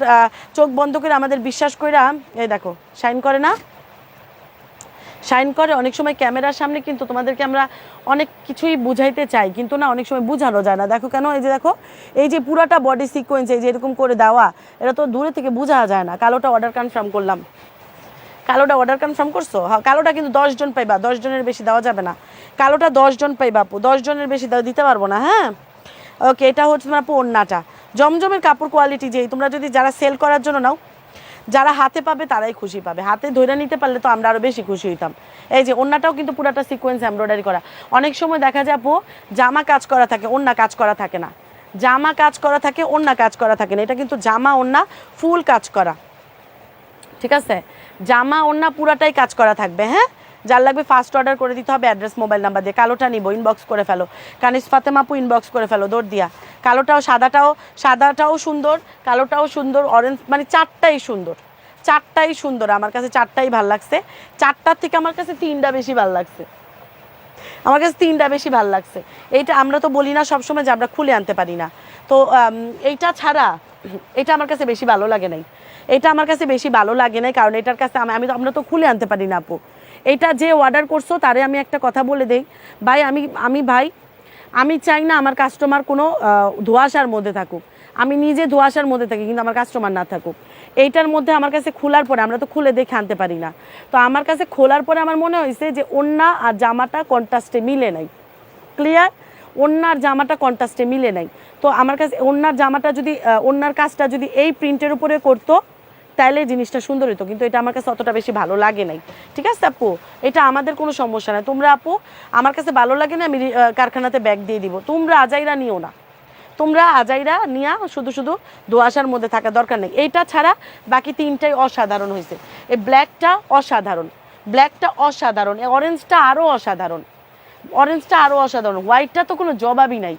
চোখ বন্ধ করে আমাদের বিশ্বাস করে। এই দেখো, শাইন করে না, শাইন করে। অনেক সময় ক্যামেরার সামনে কিন্তু তোমাদেরকে আমরা অনেক কিছুই বুঝাইতে চাই, কিন্তু না, অনেক সময় বোঝানো যায় না। দেখো কেন, এই যে দেখো, এই যে পুরাটা বডি সিকোয়েন্স এই যে এরকম করে দেওয়া, এটা তো দূরে থেকে বোঝা যায় না। কালোটা অর্ডার কনফার্ম করলাম, কালোটা অর্ডার কনফার্ম করছো? হ্যাঁ, কালোটা কিন্তু 10 জন পাইবা, 10 জনের বেশি দেওয়া যাবে না। কালোটা 10 জন পাইবা আপু, 10 জনের বেশি দিতে পারবো না। হ্যাঁ, ওকে, এটা হচ্ছে তোমার আপু ওড়নাটা। জমজমের কাপড় কোয়ালিটি যেই, তোমরা যদি যারা সেল করার জন্য নাও, যারা হাতে পাবে তারাই খুশি পাবে। হাতে ধরে নিতে পারলে তো আমরা আরও বেশি খুশি হইতাম। এই যে ওড়নাটাও কিন্তু পুরাটা সিকোয়েন্স এমব্রয়ডারি করা। অনেক সময় দেখা যায় আপু জামা কাজ করা থাকে, ওড়না কাজ করা থাকে না। জামা কাজ করা থাকে, ওড়না কাজ করা থাকে না। এটা কিন্তু জামা ওড়না ফুল কাজ করা। ঠিক আছে, জামা ওড়না পুরাটাই কাজ করা থাকবে। হ্যাঁ, যার লাগবে ফার্স্ট অর্ডার করে দিতে হবে অ্যাড্রেস মোবাইল নাম্বার দিয়ে। কালোটা নিব, ইনবক্স করে ফেলো। কানিস ফাতেমা আপু ইনবক্স করে ফেলো দৌড় দিয়া। কালোটাও, সাদাটাও সুন্দর, কালোটাও সুন্দর, অরেঞ্জ, মানে চারটাই সুন্দর, চারটাই সুন্দর। আমার কাছে চারটাই ভাল লাগছে। চারটার থেকে আমার কাছে 3টা বেশি ভাল লাগছে। আমার কাছে 3টা বেশি ভাল লাগছে। এইটা আমরা তো বলি না সবসময় যে আমরা খুলে আনতে পারি না, তো এইটা ছাড়া এটা আমার কাছে বেশি ভালো লাগে নাই। এটা আমার কাছে বেশি ভালো লাগে নাই, কারণ এটার কাছে আমরা তো খুলে আনতে পারি না আপু। এটা যে অর্ডার করছো তারে আমি একটা কথা বলে দেই, ভাই আমি চাই না আমার কাস্টমার কোনো ধোঁয়াশার মধ্যে থাকুক। আমি নিজে ধোঁয়াশার মধ্যে থাকি, কিন্তু আমার কাস্টমার না থাকুক। এইটার মধ্যে আমার কাছে খোলার পরে, আমরা তো খুলে দেখে আনতে পারি না, তো আমার কাছে খোলার পরে আমার মনে হয়েছে যে ওড়না আর জামাটা কন্ট্রাস্টে মিলে নাই। ক্লিয়ার, ওড়নার জামাটা কন্ট্রাস্টে মিলে নাই। তো আমার কাছে ওড়নার জামাটা যদি ওড়নার কাজটা যদি এই প্রিন্টের উপরে করতো তাইলে জিনিসটা সুন্দর হতো, কিন্তু এটা আমার কাছে অতটা বেশি ভালো লাগে নাই। ঠিক আছে আপু, এটা আমাদের কোনো সমস্যা নাই। তোমরা আপু আমার কাছে ভালো লাগে না, আমি কারখানাতে ব্যাগ দিয়ে দিব। তোমরা আজাইরা নিও না, তোমরা আজাইরা নিয়া শুধু শুধু ধোঁয়াশার মধ্যে থাকা দরকার নেই। এইটা ছাড়া বাকি 3টাই অসাধারণ হয়েছে। এই ব্ল্যাকটা অসাধারণ, ব্ল্যাকটা অসাধারণ, এই অরেঞ্জটা আরও অসাধারণ, অরেঞ্জটা আরও অসাধারণ, হোয়াইটটা তো কোনো জবাবই নাই।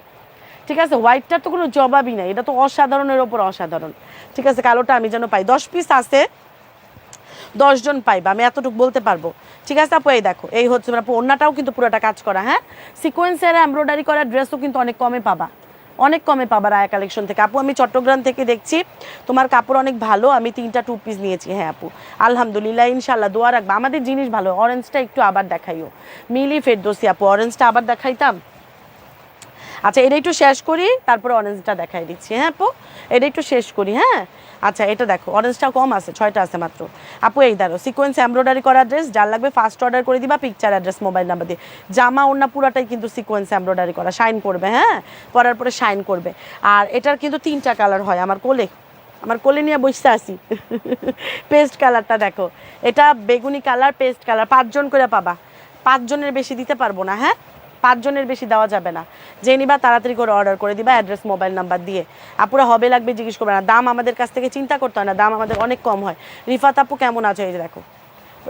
ঠিক আছে, হোয়াইটটার তো কোনো জবাবই নাই, এটা তো অসাধারণের ওপর অসাধারণ। ঠিক আছে, কালোটা আমি যেন পাই, 10 পিস আছে, 10 জন পাইবা, আমি এতটুকু বলতে পারবো। ঠিক আছে আপু, এই দেখো, এই হচ্ছে আপু ওড়নাটাও কিন্তু পুরোটা কাজ করা। হ্যাঁ, সিকোয়েন্সের এমব্রয়ডারি করা ড্রেসও কিন্তু অনেক কমে পাবা, অনেক কমে পাবা রায়া কালেকশন থেকে। আপু আমি চট্টগ্রাম থেকে দেখছি, তোমার কাপড় অনেক ভালো, আমি 3টা 2 পিস নিয়েছি। হ্যাঁ আপু আলহামদুলিল্লাহ, ইনশাল্লাহ দোয়া রাখবা। আমাদের জিনিস ভালো। অরেঞ্জটা একটু আবার দেখাইও, মিলি ফেরদৌসি আপু, অরেঞ্জটা আবার দেখাইতাম। আচ্ছা এটা একটু শেষ করি, তারপরে অরেঞ্জটা দেখাই দিচ্ছি। হ্যাঁ আপু এটা একটু শেষ করি। হ্যাঁ আচ্ছা এটা দেখো, অরেঞ্জটা কম আছে, 6টা আছে মাত্র। আপু এই দাঁড়ো, সিকোয়েন্স এমব্রয়ডারি করা ড্রেস, যার লাগবে ফার্স্ট অর্ডার করে দিবা, পিকচার অ্যাড্রেস মোবাইল নাম্বার দিয়ে। জামা ওড়না পুরাটাই কিন্তু সিকোয়েন্স এমব্রয়ডারি করা, শাইন করবে। হ্যাঁ পরার পরে শাইন করবে। আর এটার কিন্তু 3টা কালার হয়। আমার কোলে নিয়ে বসতে আসি। পেস্ট কালারটা দেখো, এটা বেগুনি কালার, পেস্ট কালার, 5 জন করে পাবা। 5 জনের বেশি দিতে পারবো না। হ্যাঁ 5 জনের বেশি দেওয়া যাবে না। যে নিবা তাড়াতাড়ি করে অর্ডার করে দিবা অ্যাড্রেস মোবাইল নাম্বার দিয়ে। আপুরা হবে লাগবে জিজ্ঞেস করবে না, দাম আমাদের কাছ থেকে চিন্তা করতে হয় না, দাম আমাদের অনেক কম হয়। রিফাত আপু কেমন আছো? এই যে দেখো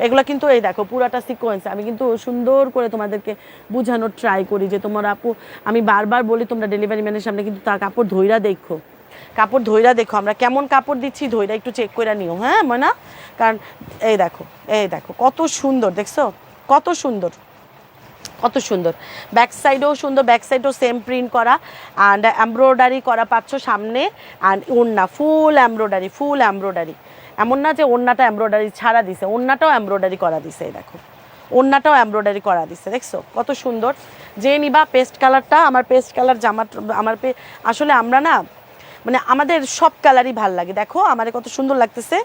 এগুলো কিন্তু এই দেখো পুরাটা সিকোয়েন্স। আমি কিন্তু সুন্দর করে তোমাদেরকে বোঝানোর ট্রাই করি যে তোমার আপু, আমি বারবার বলি তোমরা ডেলিভারি ম্যানের সামনে কিন্তু তার কাপড় ধইরা দেখো, কাপড় ধইরা দেখো, আমরা কেমন কাপড় দিচ্ছি ধইরা একটু চেক করে নিও। হ্যাঁ ময়না, কারণ এই দেখো কত সুন্দর, দেখছো কত সুন্দর, কত সুন্দর। ব্যাক সাইডেও সুন্দর, ব্যাক সাইডেও সেম প্রিন্ট করা অ্যান্ড এমব্রয়ডারি করা পাচ্ছ সামনে। অ্যান্ড ওড়না ফুল এমব্রয়ডারি, ফুল এমব্রয়ডারি। এমন না যে ওড়নাটা এমব্রয়ডারি ছাড়া দিছে, ওড়নাটাও এমব্রয়ডারি করা দিছে। এই দেখো ওড়নাটাও এমব্রয়ডারি করা দিছে, দেখছো কত সুন্দর। যে নিবা পেস্ট কালারটা, আমার পেস্ট কালার জামা, আসলে আমরা না মানে আমাদের সব কালারই ভাল লাগে। দেখো আমার কত সুন্দর লাগতেছে,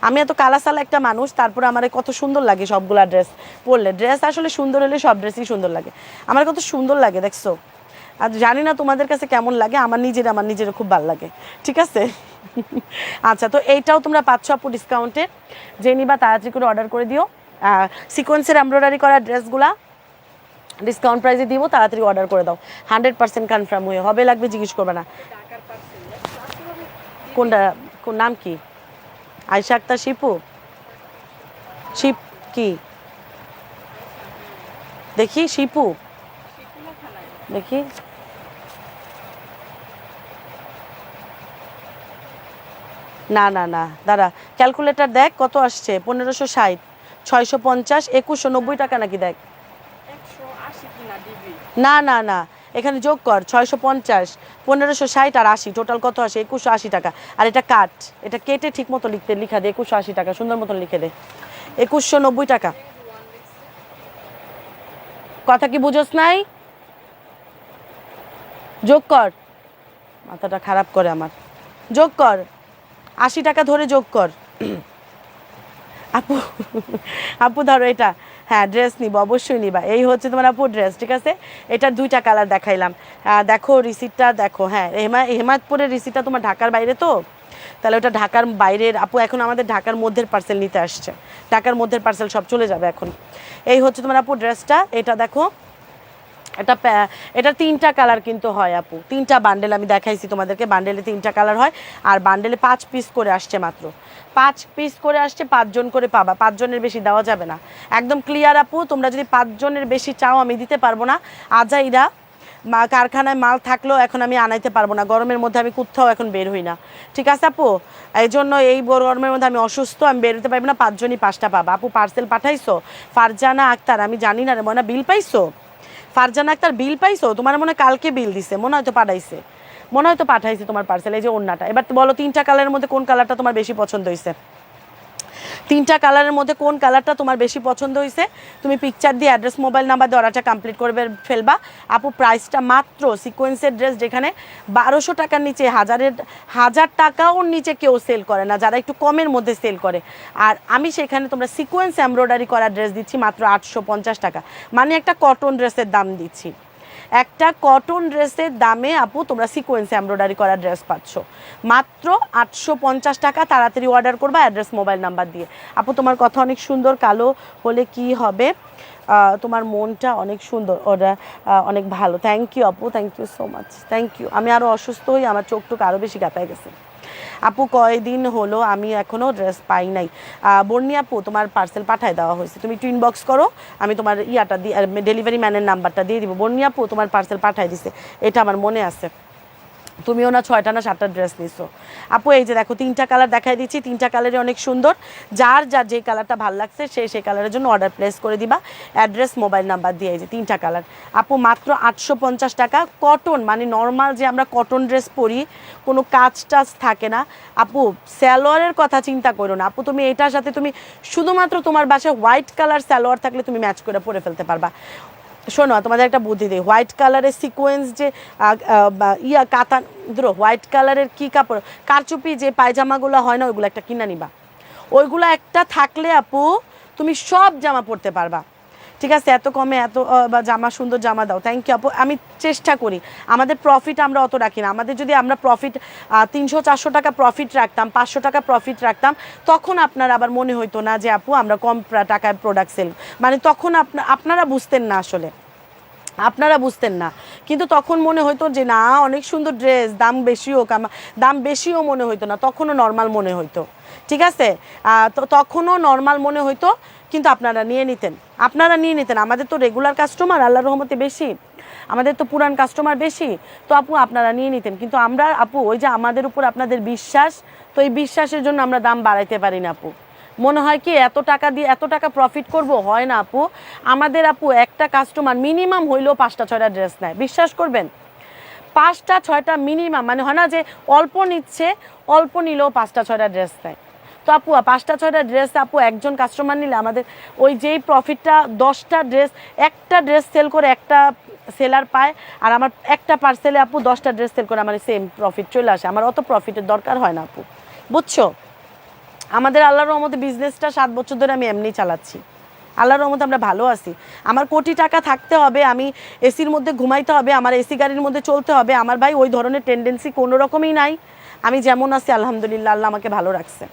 আমি এত কালাসালা একটা মানুষ, তারপরে আমার কত সুন্দর লাগে সবগুলা ড্রেস পরলে। ড্রেস আসলে সুন্দর হলে সব ড্রেসই সুন্দর লাগে। আমার কত সুন্দর লাগে দেখছো। আর জানি না তোমাদের কাছে কেমন লাগে, আমার নিজের খুব ভালো লাগে। ঠিক আছে। আচ্ছা তো এইটাও তোমরা পাচ্ছ আপু ডিসকাউন্টে, যে নিবা তাড়াতাড়ি করে অর্ডার করে দিও। সিকোয়েন্সের এমব্রয়ডারি করা ড্রেসগুলা ডিসকাউন্ট প্রাইসে দিব, তাড়াতাড়ি অর্ডার করে দাও। 100% কনফার্ম হয়ে হবে লাগবে জিজ্ঞেস করবে না। কোনটা, কোন নাম কি? আয়শা আক্তার শিপু, শিপ কি দেখি, শিপু দেখি, না না না দাঁড়া, ক্যালকুলেটর দেখ কত আসছে, 1560, 650, 2190 টাকা নাকি, দেখ। না না না, এখানে যোগ কর, 650, 1560 আর 80, টোটাল কত আসে? 2180 টাকা। আর এটা কাট, এটা কেটে ঠিক মতো লিখা দে, 2180 টাকা, সুন্দর মতন লিখে দে, 2190 টাকা। কথা কি বুঝোস নাই? যোগ কর, মাথাটা খারাপ করে আমার, যোগ কর, 80 টাকা ধরে যোগ কর। আপু আপু ধরো এটা, হ্যাঁ ড্রেস নিব, অবশ্যই নিবা। এই হচ্ছে তোমার আপু ড্রেস, ঠিক আছে। এটার 2টা কালার দেখাইলাম। দেখো রিসিটটা দেখো। হ্যাঁ হেমায়তপুরের রিসিটটা তোমার ঢাকার বাইরে তো, তাহলে ওটা ঢাকার বাইরের আপু, এখন আমাদের ঢাকার মধ্যের পার্সেল নিতে আসছে, ঢাকার মধ্যের পার্সেল সব চলে যাবে এখন। এই হচ্ছে তোমার আপু ড্রেসটা, এটা দেখো। এটা 3টা কালার কিন্তু হয় আপু, 3টা বান্ডেল আমি দেখাইছি তোমাদেরকে, বান্ডেলে 3টা কালার হয়। আর বান্ডেলে 5 পিস করে আসছে, মাত্র 5 পিস করে আসছে, 5 জন করে পাবা, 5 জনের বেশি দেওয়া যাবে না। একদম ক্লিয়ার আপু, তোমরা যদি 5 জনের বেশি চাও আমি দিতে পারবো না। আজাইরা কারখানায় মাল থাকলেও এখন আমি আনাইতে পারবো না, গরমের মধ্যে আমি কোথাও এখন বের হই না। ঠিক আছে আপু, এই জন্য এই গরমের মধ্যে আমি অসুস্থ, আমি বের হতে পারবো না। 5 জনই 5টা পাবা। আপু পার্সেল পাঠাইছো? ফারজানা আক্তার, আমি জানি না রে মনে, বিল পাইছো? ফারজানা আক্তার বিল পাইছো? তোমার মনে কালকে বিল দিছে, মনে হয়তো পাঠাইছে, মনে হয়তো পাঠাইছে তোমার পার্সেল। এই যে ওড়নাটা, এবার বলো 3টা কালারের মধ্যে কোন কালারটা তোমার বেশি পছন্দ হয়েছে? 3টা কালারের মধ্যে কোন কালারটা তোমার বেশি পছন্দ হয়েছে? তুমি পিকচার দিয়ে অ্যাড্রেস মোবাইল নাম্বার দিয়ে অর্ডারটা কমপ্লিট করবে ফেলবা। আপু প্রাইসটা মাত্র, সিকোয়েন্সের ড্রেস যেখানে 1200 টাকার নিচে, 1000 টাকাও নিচে কেউ সেল করে না, যারা একটু কমের মধ্যে সেল করে। আর আমি সেখানে তোমরা সিকোয়েন্স এমব্রয়ডারি করা ড্রেস দিচ্ছি মাত্র 850 টাকা, মানে একটা কটন ড্রেসের দাম দিচ্ছি। একটা কটন ড্রেসের দামে আপু তোমরা সিকোয়েন্স এমব্রয়ডারি করা ড্রেস পাচ্ছ মাত্র 850 টাকা। তাড়াতাড়ি অর্ডার করবা অ্যাড্রেস মোবাইল নাম্বার দিয়ে। আপু তোমার কথা অনেক সুন্দর, কালো হলে কি হবে? তোমার মনটা অনেক সুন্দর, ওরা অনেক ভালো। থ্যাংক ইউ আপু, thank you so much, thank you. আমি আরও অসুস্থ হই, আমার চোখ আরও বেশি গাতায় গেছে। আপু কয়দিন হলো আমি এখনও ড্রেস পাই নাই। বর্ণি আপু তোমার পার্সেল পাঠায় দেওয়া হয়েছে, তুমি একটু ইনবক্স করো, আমি তোমার ইয়াটা দিয়ে ডেলিভারি ম্যানের নাম্বারটা দিয়ে দিব। বর্ণি আপু তোমার পার্সেল পাঠায় দিছে, এটা আমার মনে আছে। তুমিও না 6টা না 7টা ড্রেস নিছো আপু। এই যে দেখো 3টা কালার দেখাই দিচ্ছি, 3টা কালারই অনেক সুন্দর। যার যার যে কালারটা ভালো লাগছে সেই কালারের জন্য অর্ডার প্লেস করে দিবা, অ্যাড্রেস মোবাইল নাম্বার দিয়ে। এই যে 3টা কালার আপু, মাত্র 850 টাকা। কটন মানে নর্মাল যে আমরা কটন ড্রেস পরি, কোনো কাজ টাজ থাকে না আপু। সালোয়ারের কথা চিন্তা করো না আপু, তুমি এটার সাথে তুমি শুধুমাত্র তোমার বাসায় হোয়াইট কালার সালোয়ার থাকলে তুমি ম্যাচ করে পরে ফেলতে পারবা। শোনো তোমাদের একটা বুদ্ধি দিই, হোয়াইট কালারের সিকোয়েন্স যে কাতান ধরো, হোয়াইট কালারের কী কাপড় কারচুপি যে পায়জামাগুলো হয় না, ওইগুলো একটা কিনে নিবা। ওইগুলো একটা থাকলে আপু তুমি সব জামা পরতে পারবা। ঠিক আছে, এত কমে এত বা জামা, সুন্দর জামা দাও। থ্যাংক ইউ আপু। আমি চেষ্টা করি, আমাদের প্রফিট আমরা অত রাখি না। আমাদের যদি আমরা প্রফিট 300-400 টাকা প্রফিট রাখতাম, 500 টাকা প্রফিট রাখতাম, তখন আপনার আবার মনে হইতো না যে আপু আমরা কম টাকায় প্রোডাক্ট সেল, মানে তখন আপনারা বুঝতেন না আসলে, আপনারা বুঝতেন না। কিন্তু তখন মনে হতো যে না অনেক সুন্দর ড্রেস, দাম বেশি হোক, দাম বেশিও মনে হইতো না, তখনও নর্মাল মনে হইতো। ঠিক আছে, তো তখনও নর্মাল মনে হইতো, কিন্তু আপনারা নিয়ে নিতেন, আপনারা নিয়ে নিতেন। আমাদের তো রেগুলার কাস্টমার আল্লাহর রহমতে বেশি, আমাদের তো পুরান কাস্টমার বেশি, তো আপু আপনারা নিয়ে নিতেন। কিন্তু আমরা আপু ওই যে আমাদের উপর আপনাদের বিশ্বাস, তো এই বিশ্বাসের জন্য আমরা দাম বাড়াইতে পারি না আপু। মনে হয় কি এত টাকা দিয়ে এত টাকা প্রফিট করব, হয় না আপু। আমাদের আপু একটা কাস্টমার মিনিমাম হইলেও 5টা-6টা ড্রেস নেয়, বিশ্বাস করবেন। 5টা-6টা মিনিমাম, মানে হয় না যে অল্প নিচ্ছে, অল্প নিলেও 5টা-6টা ড্রেস নেয়। তো আপু 5টা-6টা ড্রেস আপু একজন কাস্টমার নিলে আমাদের ওই যেই প্রফিটটা 10টা ড্রেস, একটা ড্রেস সেল করে একটা সেলার পায়, আর আমার একটা পার্সেলে আপু 10টা ড্রেস সেল করে আমার সেম প্রফিট চলে আসে। আমার অত প্রফিটের দরকার হয় না আপু, বুঝছো। আমাদের আল্লাহর রহমতে বিজনেসটা 7 বছর ধরে আমি এমনি চালাচ্ছি, আল্লাহর রহমতে আমরা ভালো আছি। আমার কোটি টাকা থাকতে হবে, আমি এসির মধ্যে ঘুমাইতে হবে, আমার এসি গাড়ির মধ্যে চলতে হবে, আমার ভাই ওই ধরনের টেন্ডেন্সি কোনো রকমই নাই। আমি যেমন আছি আলহামদুলিল্লাহ, আল্লাহ আমাকে ভালো রাখছে।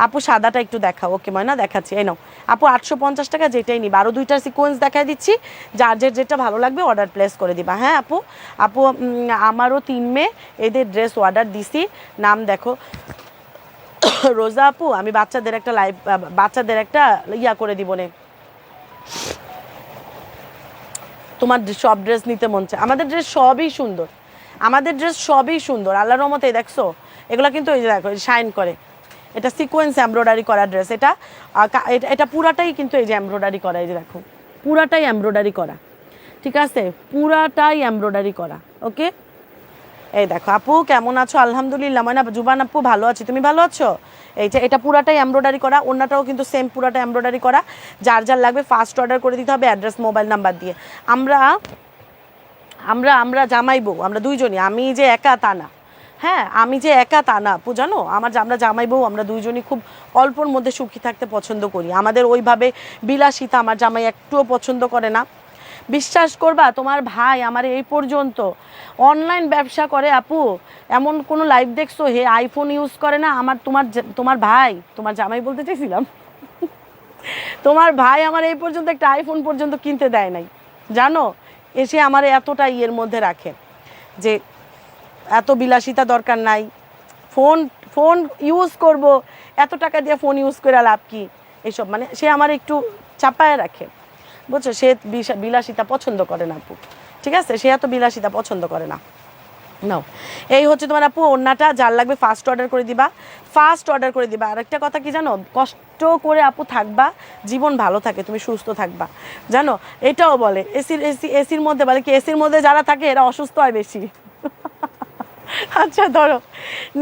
আপু সাদাটা একটু দেখাও। ওকে ময়না দেখাচ্ছি, এই নাও আপু 850 টাকা, যেটাই নিবা। আরও 2টা সিকোয়েন্স দেখাই দিচ্ছি, যার যেটা ভালো লাগবে অর্ডার প্লেস করে দিবা। হ্যাঁ আপু। আপু আমারও 3 মেয়ে, এদের ড্রেস অর্ডার দিছি, নাম দেখো রোজা আপু। আমি বাচ্চাদের একটা লাইভ, বাচ্চাদের একটা করে দিব নে, তোমার সব ড্রেস নিতে মন চায়। আমাদের ড্রেস সবই সুন্দর, আমাদের ড্রেস সবই সুন্দর আল্লাহর রহমতে। দেখছো এগুলো কিন্তু এই যে দেখো শাইন করে, এটা সিকোয়েন্স এমব্রয়ডারি করা ড্রেস, এটা পুরাটাই কিন্তু এই যে এমব্রয়ডারি করা, এই যে দেখো পুরাটাই এমব্রয়ডারি করা। ঠিক আছে, পুরাটাই এমব্রয়ডারি করা। ওকে, এই দেখো আপু কেমন আছো? আলহামদুলিল্লাহ। মানে জুবান আপু ভালো আছি, তুমি ভালো আছো? এই যে এটা পুরাটাই এমব্রয়ডারি করা, অন্যটাও কিন্তু সেম পুরাটা এমব্রয়ডারি করা। যার যার লাগবে ফার্স্ট অর্ডার করে দিতে হবে অ্যাড্রেস মোবাইল নাম্বার দিয়ে। আমরা আমরা আমরা জামাই বউ, আমরা দুইজনই, আমি যে একা তা না। হ্যাঁ, আমি যে একা তা না আপু, জানো আমরা জামাই বউ, আমরা দুইজনই খুব অল্পর মধ্যে সুখী থাকতে পছন্দ করি। আমাদের ওইভাবে বিলাসিতা আমার জামাই একটুও পছন্দ করে না। বিশ্বাস করবা, তোমার ভাই আমার এই পর্যন্ত অনলাইন ব্যবসা করে আপু, এমন কোনো লাইভ দেখছো হে আইফোন ইউজ করে না? তোমার ভাই, তোমার জামাই বলতে চাইছিলাম, তোমার ভাই আমার এই পর্যন্ত একটা আইফোন পর্যন্ত কিনতে দেয় নাই, জানো। এসে আমার এতটা ইয়ের মধ্যে রাখে যে এত বিলাসিতা দরকার নাই, ফোন ফোন ইউজ করব, এত টাকা দিয়ে ফোন ইউজ করে লাভ কি, এইসব মানে সে আমার একটু চাপায় রাখে, বুঝছো। সে বিলাসিতা পছন্দ করে না আপু, ঠিক আছে, সে এত বিলাসিতা পছন্দ করে না। নাও, এই হচ্ছে তোমার আপু ওড়নাটা, যার লাগবে ফার্স্ট অর্ডার করে দিবা, ফার্স্ট অর্ডার করে দিবা। আর একটা কথা কি জানো, কষ্ট করে আপু থাকবা, জীবন ভালো থাকে, তুমি সুস্থ থাকবা, জানো। এটাও বলে এসির মধ্যে, বলে কি এসির মধ্যে যারা থাকে এরা অসুস্থ হয় বেশি। আচ্ছা ধরো,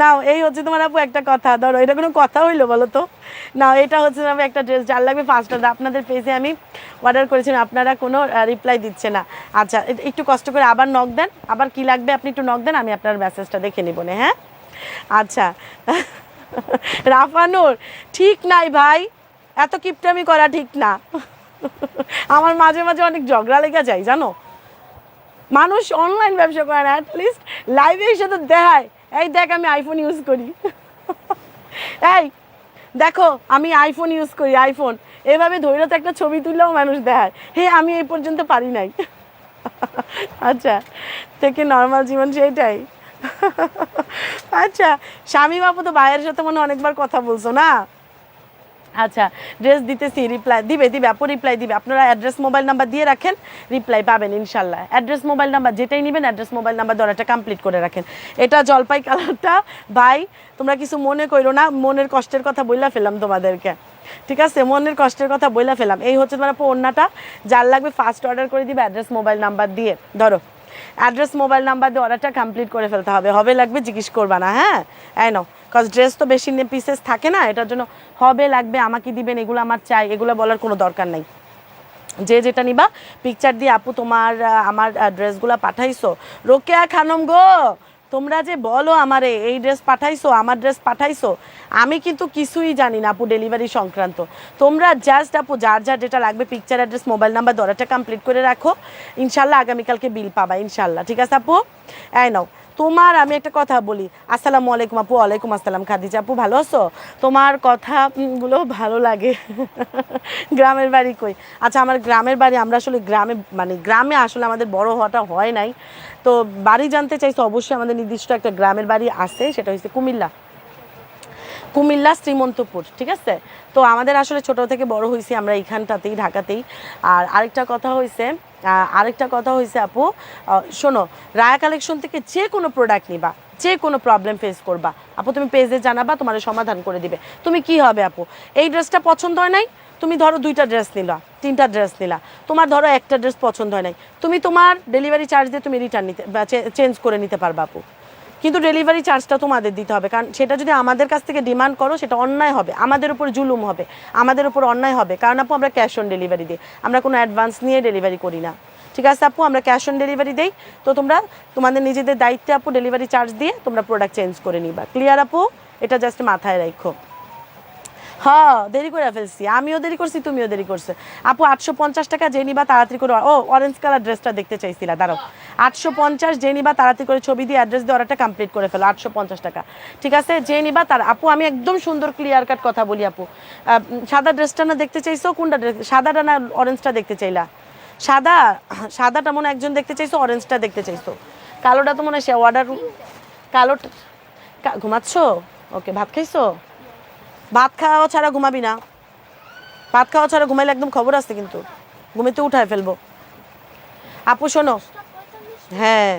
নাও এই হচ্ছে তোমার আপু একটা কথা, ধরো এটা কোনো কথা হইলো বলো তো। নাও এটা হচ্ছে আমি একটা ড্রেস, যার লাগবে ফার্স্ট অর্ডার। আপনাদের পেজে আমি অর্ডার করেছিলাম, আপনারা কোনো রিপ্লাই দিচ্ছে না। আচ্ছা একটু কষ্ট করে আবার নক দেন, আবার কি লাগবে আপনি একটু নক দেন, আমি আপনার মেসেজটা দেখে নিব না। হ্যাঁ আচ্ছা। রাফানুর, ঠিক নাই ভাই, এত কিপটামি করা ঠিক না। আমার মাঝে মাঝে অনেক ঝগড়া লেগে যায়, জানো। মানুষ অনলাইন ব্যবসা করে না, অ্যাটলিস্ট লাইভে এসে তো দেখায়, এই দেখ আমি আইফোন ইউজ করি, এই দেখো আমি আইফোন ইউজ করি, আইফোন এভাবে ধৈর্য তো একটা ছবি তুললেও মানুষ দেখায়, হে আমি এই পর্যন্ত পারি নাই। আচ্ছা, থেকে নর্মাল জীবন সেইটাই। আচ্ছা, স্বামী বাবু তো ভাইয়ের সাথে মনে অনেকবার কথা বলছো না? আচ্ছা ড্রেস দিতেছি, রিপ্লাই দিবে আপু, রিপ্লাই দিবে। আপনারা অ্যাড্রেস মোবাইল নাম্বার দিয়ে রাখেন, রিপ্লাই পাবেন ইনশাল্লাহ। অ্যাড্রেস মোবাইল নাম্বার যেটাই নেবেন অ্যাড্রেস মোবাইল নাম্বার দেওয়াটা কমপ্লিট করে রাখেন। এটা জলপাই কালারটা ভাই তোমরা কিছু মনে করো না, মনের কষ্টের কথা বইলা ফেললাম তোমাদেরকে, ঠিক আছে, মনের কষ্টের কথা বইলা ফেলাম। এই হচ্ছে তোমার ওড়নাটা, যার লাগবে ফার্স্ট অর্ডার করে দিবে অ্যাড্রেস মোবাইল নাম্বার দিয়ে। ধরো অ্যাড্রেস মোবাইল নাম্বার দিয়ে অর্ডারটা কমপ্লিট করে ফেলতে হবে, হবে লাগবে জিজ্ঞেস করবা না, হ্যাঁ এই নাও। কজ ড্রেস তো বেশি পিসেস থাকে না, এটার জন্য হবে লাগবে আমাকে দিবেন এগুলো আমার চাই এগুলো বলার কোনো দরকার নাই। যে যেটা নিবা পিকচার দিয়ে আপু তোমার আমার ড্রেসগুলো পাঠাইছো। রোকেয়া খানম গো, তোমরা যে বলো আমারে এই ড্রেস পাঠাইছো আমার ড্রেস পাঠাইছো, আমি কিন্তু কিছুই জানি না আপু ডেলিভারি সংক্রান্ত। তোমরা জাস্ট আপু যার যার যেটা লাগবে পিকচার অ্যাড্রেস মোবাইল নাম্বার দরাটা কমপ্লিট করে রাখো, ইনশাল্লাহ আগামীকালকে বিল পাবা ইনশাল্লাহ, ঠিক আছে আপু। এই নাও তোমার আমি একটা কথা বলি। আসসালামু আলাইকুম আপু। ওয়ালাইকুম আসসালাম খাদিজা আপু, ভালো আছো? তোমার কথাগুলো ভালো লাগে। গ্রামের বাড়ি কই? আচ্ছা আমার গ্রামের বাড়ি, আমরা আসলে গ্রামে মানে গ্রামে আসলে আমাদের বড় হওয়াটা হয় নাই, তো বাড়ি জানতে চাইছো অবশ্যই আমাদের নির্দিষ্ট একটা গ্রামের বাড়ি আছে, সেটা হচ্ছে কুমিল্লা শ্রীমন্তপুর, ঠিক আছে। তো আমাদের আসলে ছোট থেকে বড় হয়েছি আমরা এইখানটাতেই ঢাকাতেই। আর আরেকটা কথা হয়েছে আপু, শোনো রায়া কালেকশন থেকে যে কোনো প্রোডাক্ট নিবা, যে কোনো প্রবলেম ফেস করবা আপু তুমি পেজে জানাবা, তোমার সমাধান করে দিবে। তুমি কি হবে আপু, এই ড্রেসটা পছন্দ হয় নাই, তুমি ধরো 2টা ড্রেস নিলা 3টা ড্রেস নিলা, তোমার ধরো একটা ড্রেস পছন্দ হয় নাই, তুমি তোমার ডেলিভারি চার্জ দিয়ে তুমি রিটার্ন নিতে বা চেঞ্জ করে নিতে পারবা আপু, কিন্তু ডেলিভারি চার্জটা তোমাদের দিতে হবে। কারণ সেটা যদি আমাদের কাছ থেকে ডিমান্ড করো সেটা অন্যায় হবে, আমাদের উপর জুলুম হবে, আমাদের উপর অন্যায় হবে। কারণ আপু আমরা ক্যাশ অন ডেলিভারি দিই, আমরা কোনো অ্যাডভান্স নিয়ে ডেলিভারি করি না, ঠিক আছে আপু, আমরা ক্যাশ অন ডেলিভারি দেই। তো তোমরা তোমাদের নিজেদের দায়িত্বে আপু ডেলিভারি চার্জ দিয়ে তোমরা প্রোডাক্ট চেঞ্জ করে নিবা, ক্লিয়ার আপু? এটা জাস্ট মাথায় রাখো। হ্যাঁ দেরি করে ফেলছি, আমিও দেরি করছি তুমিও দেরি করছো আপু। 850 টাকা যে নিবা তাড়াতাড়ি করে, ও অরেঞ্জ কালার ড্রেসটা দেখতে চাইছিলা, দাঁড়াও 850 যে নিবা তাড়াতাড়ি করে ছবি দিয়ে অ্যাড্রেস দিয়ে অর্ডারটা কমপ্লিট করে ফেলো, 850 টাকা, ঠিক আছে। যে নিবা তার আপু আমি একদম সুন্দর ক্লিয়ার কাট কথা বলি আপু, সাদা ড্রেসটা না দেখতে চাইছো, কোনটা ড্রেস, সাদাটা না অরেঞ্জটা দেখতে চাইলা? সাদাটা মনে একজন দেখতে চাইছো, অরেঞ্জটা দেখতে চাইছো, কালোটা তো মনে হয় সে অর্ডার, কালোটা ঘুমাচ্ছ? ওকে ভাত খাইছো? ভাত খাওয়া ছাড়া ঘুমাবি না, ভাত খাওয়া ছাড়া ঘুমাইলে একদম খবর আছে কিন্তু, ঘুমিতে উঠায় ফেলবো। আপু শোনো, হ্যাঁ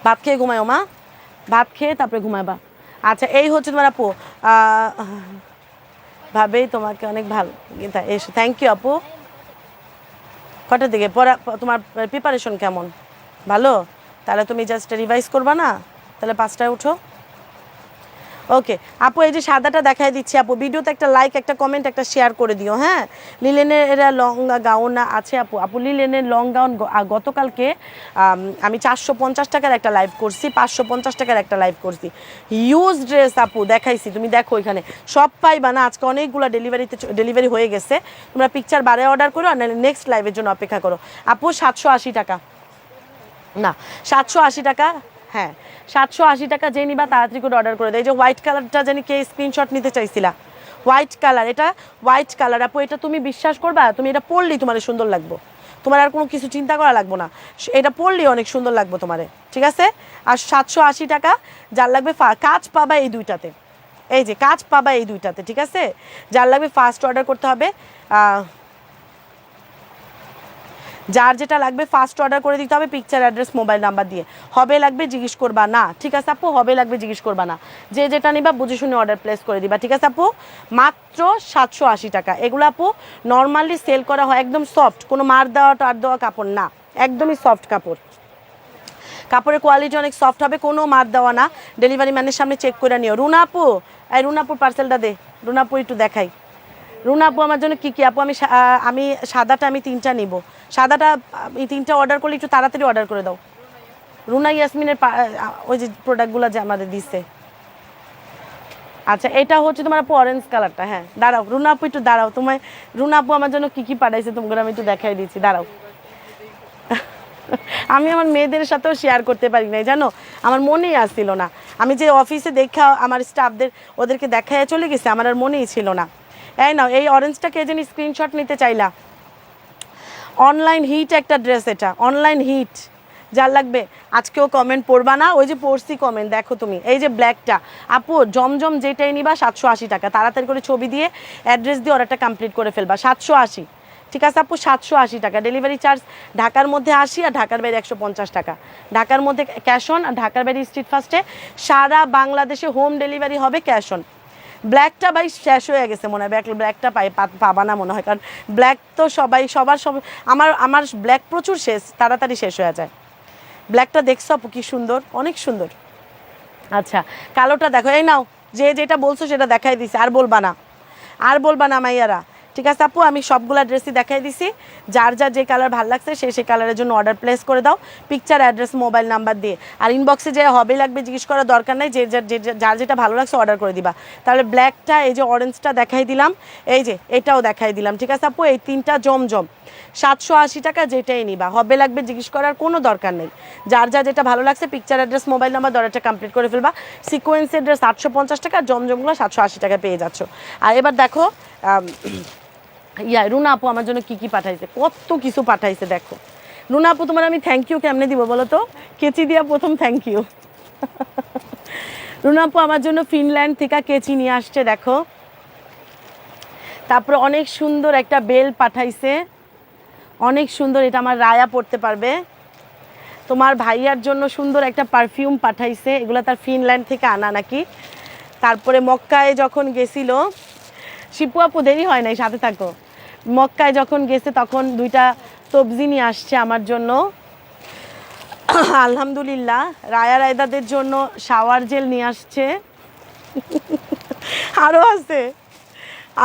ভাত খেয়ে ঘুমায়ো মা, ভাত খেয়ে তারপরে ঘুমাবা। আচ্ছা এই হচ্ছে তোমার আপু, ভাবেই তোমাকে অনেক ভালো এসো, থ্যাংক ইউ আপু। কটার দিকে পড়া, তোমার প্রিপারেশন কেমন? ভালো? তাহলে তুমি জাস্ট রিভাইজ করবা না, তাহলে 5টায় উঠো। ওকে আপু এই যে সাদাটা দেখাই দিচ্ছি আপু, ভিডিওতে একটা লাইক একটা কমেন্ট একটা শেয়ার করে দিও, হ্যাঁ। লিলেনের এরা লং গাউন আছে আপু লিলেনের লং গাউন গতকালকে আমি 450 টাকার একটা লাইভ করছি, 550 টাকার একটা লাইভ করছি, হিউজ ড্রেস আপু দেখাইছি, তুমি দেখো এখানে সব পাইবা না, আজকে অনেকগুলো ডেলিভারি হয়ে গেছে। তোমরা পিকচার বারে অর্ডার করো আর নেক্সট লাইভের জন্য অপেক্ষা করো আপু। 780 টাকা না 780 টাকা, হ্যাঁ 780 টাকা যে নিবা তাড়াতাড়ি করে অর্ডার করে দেয়। এই যে হোয়াইট কালারটা জানি কে স্ক্রিনশট নিতে চাইছিলা, হোয়াইট কালার, এটা হোয়াইট কালার আপু, এটা তুমি বিশ্বাস করবা তুমি এটা পরলেই তোমার সুন্দর লাগবে, তোমার আর কোনো কিছু চিন্তা করা লাগবে না, এটা পরলেই অনেক সুন্দর লাগবে তোমারে, ঠিক আছে। আর 780 টাকা যার লাগবে কাজ পাবা এই দুইটাতে, এই যে কাজ পাবা এই দুইটাতে, ঠিক আছে। যার লাগবে ফার্স্ট অর্ডার করতে হবে, যার যেটা লাগবে ফার্স্ট অর্ডার করে দিতে হবে পিকচার অ্যাড্রেস মোবাইল নাম্বার দিয়ে, হবে লাগবে জিজ্ঞেস করবা না, ঠিক আছে আপু, হবে লাগবে জিজ্ঞেস করবা না, যে যেটা নিবা বুঝে শুনে অর্ডার প্লেস করে দিবা, ঠিক আছে আপু। মাত্র 780 টাকা, এগুলো আপু নর্মালি সেল করা হয় একদম সফট, কোনো মার দেওয়া টার দেওয়া কাপড় না, একদমই সফট কাপড়, কাপড়ের কোয়ালিটি অনেক সফট হবে, কোনো মার দেওয়া না, ডেলিভারি ম্যানের সামনে চেক করে নিও। রুনা আপু, এই রুনা আপুর পার্সেলটা দে, রুনা আপু একটু দেখাই। রুনা আপু আমার জন্য কী কী আপু, আমি সাদাটা আমি 3টা নিব, সাদাটা এই 3টা অর্ডার করলে একটু তাড়াতাড়ি অর্ডার করে দাও। রুনা ইয়াসমিনের ওই যে প্রোডাক্টগুলো যে আমাদের দিচ্ছে, আচ্ছা এটা হচ্ছে তোমার আপু অরেঞ্জ কালারটা, হ্যাঁ দাঁড়াও রুনা আপু একটু দাঁড়াও, তোমায় রুনা আপু আমার জন্য কী কী পাঠাইছে তোমাকে আমি একটু দেখাই দিচ্ছি, দাঁড়াও। আমি আমার মেয়েদের সাথেও শেয়ার করতে পারি নাই জানো, আমার মনেই আসছিল না, আমি যে অফিসে দেখা আমার স্টাফদের ওদেরকে দেখায় চলে গেছে, আমার আর মনেই ছিল না। এই নাও এই অরেঞ্জটা কে জানি স্ক্রিনশট নিতে চাইলা, অনলাইন হিট একটা ড্রেস, এটা অনলাইন হিট, যার লাগবে আজকেও কমেন্ট পড়বা না, ওই যে পড়ছি কমেন্ট দেখো তুমি, এই যে ব্ল্যাকটা আপু জমজম যেটাই নিবা 780 টাকা, তাড়াতাড়ি করে ছবি দিয়ে অ্যাড্রেস দিয়ে অর্ডারটা কমপ্লিট করে ফেলবা। 780, ঠিক আছে আপু, 780 টাকা। ডেলিভারি চার্জ ঢাকার মধ্যে 80 আর ঢাকার বাইরে 150 টাকা। ঢাকার মধ্যে ক্যাশ অন, আর ঢাকার বাইরে স্ট্রিট ফাস্টে সারা বাংলাদেশে হোম ডেলিভারি হবে ক্যাশ অন। ব্ল্যাকটা ভাই শেষ হয়ে গেছে মনে হয়, ব্ল্যাকটা পাবা না মনে হয়, কারণ ব্ল্যাক তো সবার আমার ব্ল্যাক প্রচুর শেষ, তাড়াতাড়ি শেষ হয়ে যায়। ব্ল্যাকটা দেখছো আপু কি সুন্দর, অনেক সুন্দর। আচ্ছা কালোটা দেখো, এই নাও, যে যেটা বলছো সেটা দেখাই দিছি, আর বলবা না, আর বলবা না মাইয়ারা। ঠিক আছে আপু, আমি সবগুলা ড্রেসই দেখাই দিছি। যার যার যে কালার ভালো লাগছে সেই কালারের জন্য অর্ডার প্লেস করে দাও, পিকচার, অ্যাড্রেস, মোবাইল নাম্বার দিয়ে। আর ইনবক্সে যে হবে লাগবে জিজ্ঞেস করার দরকার নেই, যার যেটা ভালো লাগছে অর্ডার করে দিবা। তাহলে ব্ল্যাকটা, এই যে অরেঞ্জটা দেখাই দিলাম, এই যে এটাও দেখাই দিলাম। ঠিক আছে আপু, এই তিনটা জমজম 780 টাকা, যেটাই নিবা হবে লাগবে জিজ্ঞেস করার কোনো দরকার নেই। যার যেটা ভালো লাগছে পিকচার, অ্যাড্রেস, মোবাইল নাম্বার, অর্ডারটা কমপ্লিট করে ফেলবা। সিকোয়েন্সের ড্রেস 850 টাকা, জমজমগুলো 780 টাকা পেয়ে যাচ্ছ। আর এবার দেখো রুনা আপু আমার জন্য কি পাঠাইছে, কত কিছু পাঠাইছে দেখো। রুনা আপু তোমার আমি থ্যাংক ইউ কেমনে দিব বলো তো, কেচি দিয়া প্রথম থ্যাংক ইউ। রুনা আপু আমার জন্য ফিনল্যান্ড থেকে কেচি নিয়ে আসছে দেখো। তারপরে অনেক সুন্দর একটা বেল পাঠাইছে, অনেক সুন্দর, এটা আমার রায়া পড়তে পারবে। তোমার ভাইয়ার জন্য সুন্দর একটা পারফিউম পাঠাইছে, এগুলো তার ফিনল্যান্ড থেকে আনা নাকি। তারপরে মক্কায় যখন গেছিল, শিপু আপু দেরি হয় নাই, সাথে থাকো। মক্কায় যখন গেছে তখন 2টা সবজি নিয়ে আসছে আমার জন্য, আলহামদুলিল্লাহ। রায়া রায়দাদের জন্য শাওয়ার জেল নিয়ে আসছে। আরও আছে,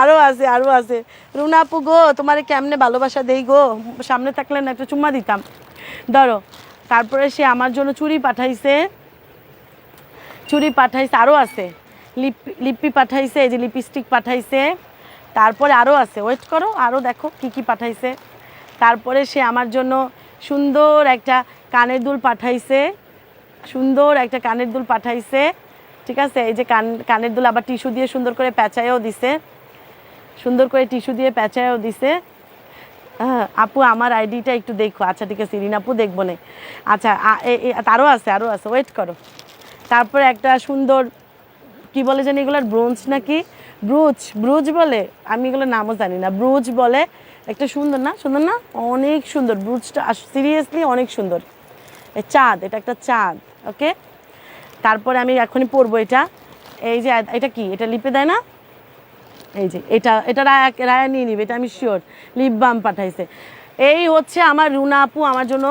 আরও আছে, আরও আছে। রুনা আপু গো, তোমারে কেমনে ভালোবাসা দেই গো, সামনে থাকলে না একটা চুম্মা দিতাম, ধরো। তারপরে সে আমার জন্য চুড়ি পাঠাইছে, আরও আছে, লিপি পাঠাইছে, এই যে লিপস্টিক পাঠাইছে। তারপরে আরও আছে, ওয়েট করো, আরও দেখো কি পাঠাইছে। তারপরে সে আমার জন্য সুন্দর একটা কানের দুল পাঠাইছে, সুন্দর একটা কানের দুল পাঠাইছে। ঠিক আছে, এই যে কানের দুল আবার টিস্যু দিয়ে সুন্দর করে প্যাঁচায়ও দিছে, সুন্দর করে টিস্যু দিয়ে প্যাঁচায়ও দিছে। হ্যাঁ আপু আমার আইডিটা একটু দেখো। আচ্ছা ঠিক আছে রিনা আপু, দেখবো না। আচ্ছা আরও আছে, আরও আছে, ওয়েট করো। তারপরে একটা সুন্দর, কি বলে জানি এগুলোর, ব্রোঞ্জ নাকি, ব্রুজ বলে, আমি এগুলোর নামও জানি না, ব্রুজ বলে। একটা সুন্দর না, সুন্দর না, অনেক সুন্দর ব্রুজটা, সিরিয়াসলি অনেক সুন্দর। চাঁদ, এটা একটা চাঁদ, ওকে। তারপরে আমি এখনই পরবো এটা, এই যে এটা কি, এটা লিপে দেয় না, এই যে এটা রায়া নিয়ে নিবে, এটা আমি শিওর। লিপ বাম পাঠাইছে। এই হচ্ছে আমার রুনা আপু আমার জন্য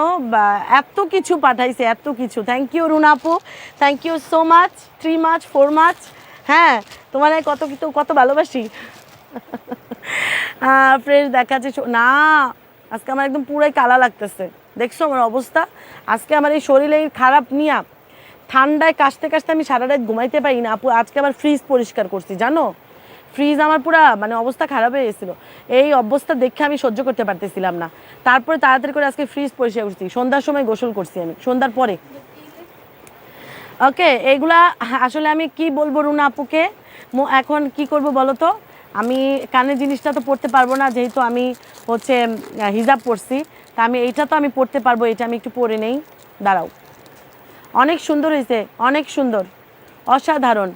এত কিছু পাঠাইছে, এত কিছু। থ্যাংক ইউ রুনা আপু, thank you so much, 3 much 4 much. হ্যাঁ তোমার কত ভালোবাসি। ফ্রেশ দেখাচ্ছে না, আজকে আমার একদম পুরাই কালা লাগতেছে, দেখছো আমার অবস্থা। আজকে আমার এই শরীরে খারাপ নিয়া ঠান্ডায় কাশতে কাশতে আমি সারা রাত ঘুমাইতে পারি না আপু। আজকে আবার ফ্রিজ পরিষ্কার করছি জানো, ফ্রিজ আমার পুরা মানে অবস্থা খারাপ হয়ে গেছিলো। এই অবস্থা দেখে আমি সহ্য করতে পারতেছিলাম না। তারপরে তাড়াতাড়ি করে আজকে ফ্রিজ পরিষ্কার করছি, সন্ধ্যার সময় গোসল করছি আমি, সন্ধ্যার পরে। ওকে, এইগুলা আসলে আমি কি বলবো রুনা আপুকে, এখন কি করব বলো তো। আমি কানের জিনিসটা তো পড়তে পারবো না, যেহেতু আমি হচ্ছে হিজাব পরছি। তা আমি এইটা তো আমি পড়তে পারবো, এটা আমি একটু পরে নেই, দাঁড়াও। অনেক সুন্দর হয়েছে, অনেক সুন্দর, অসাধারণ।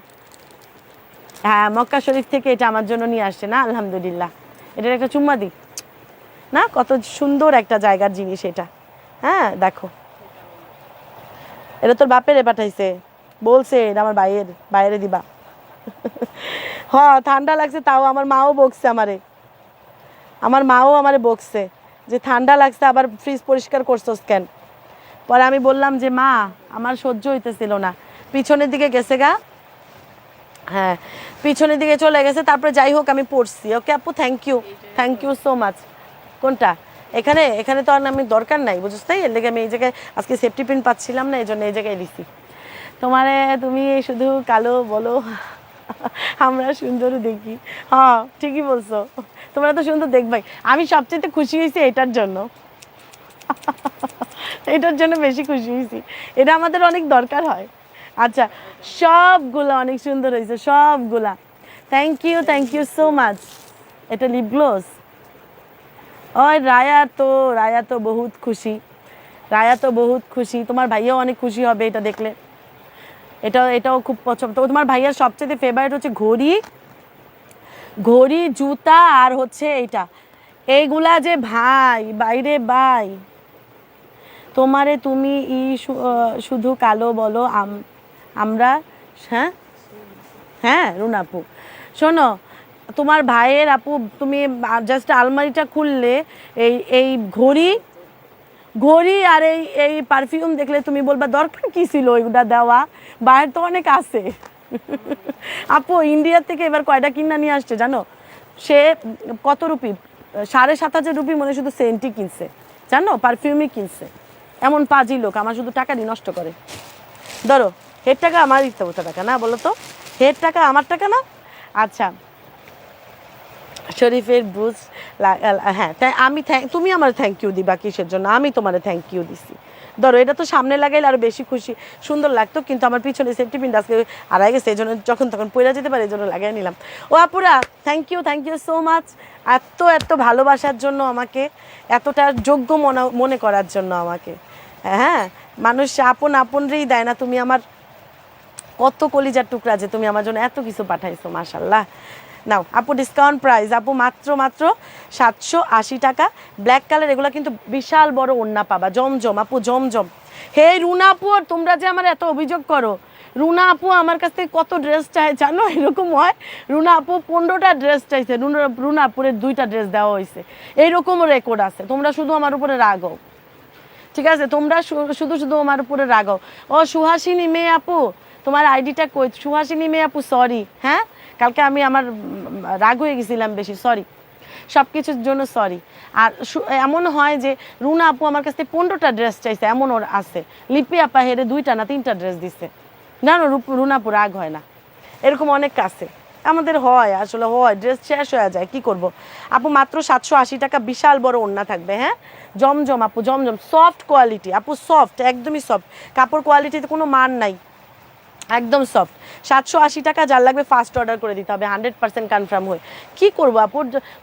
হ্যাঁ মক্কা শরীফ থেকে এটা আমার জন্য নিয়ে আসছে না, আলহামদুলিল্লাহ। এটার একটা চুম্মা দিই না, কত সুন্দর একটা জায়গার জিনিস এটা। হ্যাঁ দেখো, এটা তোর বাপেরে পাঠাইছে, বলছে এটা আমার বাইরে দিবা। হ্যাঁ ঠান্ডা লাগছে, তাও আমার মাও বকছে আমারে বকছে যে ঠান্ডা লাগছে, আবার ফ্রিজ পরিষ্কার করছোস কেন। পরে আমি বললাম যে মা আমার সহ্য হইতেছিল না, পিছনের দিকে গেছে গা, হ্যাঁ পিছনের দিকে চলে গেছে। তারপরে যাই হোক আমি পড়ছি। ওকে আপু থ্যাংক ইউ সো মাচ। কোনটা, এখানে তো আর আমি দরকার নাই বুঝছিস, তাই এর লেগে আমি এই জায়গায় আজকে সেফটি পিন পাচ্ছিলাম না, এই জন্য এই জায়গায় দিছি। তুমি শুধু কালো বলো, আমরা সুন্দর দেখি। হ্যাঁ ঠিকই বলছো, তোমরা তো সুন্দর দেখবাই। আমি সবচেয়ে খুশি হয়েছি এটার জন্য, এটার জন্য বেশি খুশি হয়েছি, এটা আমাদের অনেক দরকার হয়। আচ্ছা সবগুলা অনেক সুন্দর হয়েছে, সবগুলা। Thank you so much. এটা লিপ গ্লোস। ওই রায়া তো বহুত খুশি, রায়া তো বহুত খুশি, তোমার ভাইয়াও অনেক খুশি হবে এটা দেখলে। এটাও খুব পছন্দ। তো তোমার ভাইয়ার সবচেয়ে ফেভারিট হচ্ছে ঘড়ি, ঘড়ি, জুতা আর হচ্ছে এইটা। এইগুলা যে ভাই বাইরে ভাই, তোমারে তুমি শুধু কালো বলো আমরা। হ্যাঁ হ্যাঁ রুনা আপু, শোনো, তোমার ভাইয়ের আপু তুমি জাস্ট আলমারিটা খুললে এই এই ঘড়ি, ঘড়ি আর এই এই পারফিউম দেখলে তুমি বলবা দরকার কি ছিল ওইগুলা দেওয়া, বাইরে তো অনেক আছে। আপু ইন্ডিয়া থেকে এবার কয়টা কিনা নিয়ে আসছে জানো? সে কত রুপি, 7,500 রুপি মনে শুধু সেন্টই কিনছে জানো, পারফিউমই কিনছে। এমন পাজি লোক, আমার শুধু টাকা দিয়ে নষ্ট করে। ধরো হের টাকা আমার দিতে হতো টাকা না, বলো তো, হের টাকা আমার টাকা না। আচ্ছা শরীফের বুঝ, হ্যাঁ আমি তুমি আমার থ্যাংক ইউ দিবা কিসের জন্য? আমি তোমার থ্যাংক ইউ দিছি। ধরো এটা তো সামনে লাগাইলে আরো বেশি খুশি সুন্দর লাগতো, কিন্তু আমার পিছনে সেফটি পিন আজকে হারাই গেছে, এই জন্য যখন তখন পড়ে যেতে পারে, এই জন্য লাগাই নিলাম। ও আপুরা থ্যাংক ইউ সো মাচ, এত এত ভালোবাসার জন্য আমাকে, এতটা যোগ্য মনে করার জন্য আমাকে। হ্যাঁ মানুষ আপনরেই দেয় না, তুমি আমার কত কলিজার টুকরা যে তুমি আমার জন্য এত কিছু পাঠাইছো, মাশাল্লাহ। নাও আপু ডিসকাউন্ট প্রাইস, আপু মাত্র 780 টাকা। ব্ল্যাক কালার, এগুলো কিন্তু বিশাল বড় ওড়না পাবা, জমজম আপু জমজম। হে রুনা আপু, তোমরা যে আমার এত অভিযোগ করো, রুনা আপু আমার কাছ থেকে কত ড্রেস চাই জানো? এরকম হয় রুনা আপু 15টা ড্রেস চাইছে, রুনা আপুরের 2টা ড্রেস দেওয়া হয়েছে, এইরকমও রেকর্ড আছে। তোমরা শুধু আমার উপরে রাগও, ঠিক আছে? তোমরা শুধু শুধু আমার উপরে রাগও। ও সুহাসিনী মেয়ে আপু, তোমার আইডিটা কই? সুহাসিনী মেয়ে আপু সরি, হ্যাঁ কালকে আমি আমার রাগ হয়ে গেছিলাম বেশি, সরি, সব কিছুর জন্য সরি। আর এমন হয় যে রুনা আপু আমার কাছ থেকে 15টা ড্রেস চাইছে, এমন ওর আছে। লিপি আপা হেরে 2টা না 3টা ড্রেস দিছে, জানো রুনা আপু রাগ হয় না, এরকম অনেক আছে আমাদের, হয় আসলে হয়, ড্রেস শেষ হয়ে যায়, কি করব। আপু মাত্র 780 টাকা, বিশাল বড় ওড়না থাকবে। হ্যাঁ জমজম আপু জমজম, সফট কোয়ালিটি আপু, সফট একদমই সফট, কাপড় কোয়ালিটিতে কোনো মান নাই, একদম সফট। 780 টাকা, যার লাগবে ফার্স্ট অর্ডার করে দিতে হবে, 100% কনফার্ম হয়ে। কি করবো আপু,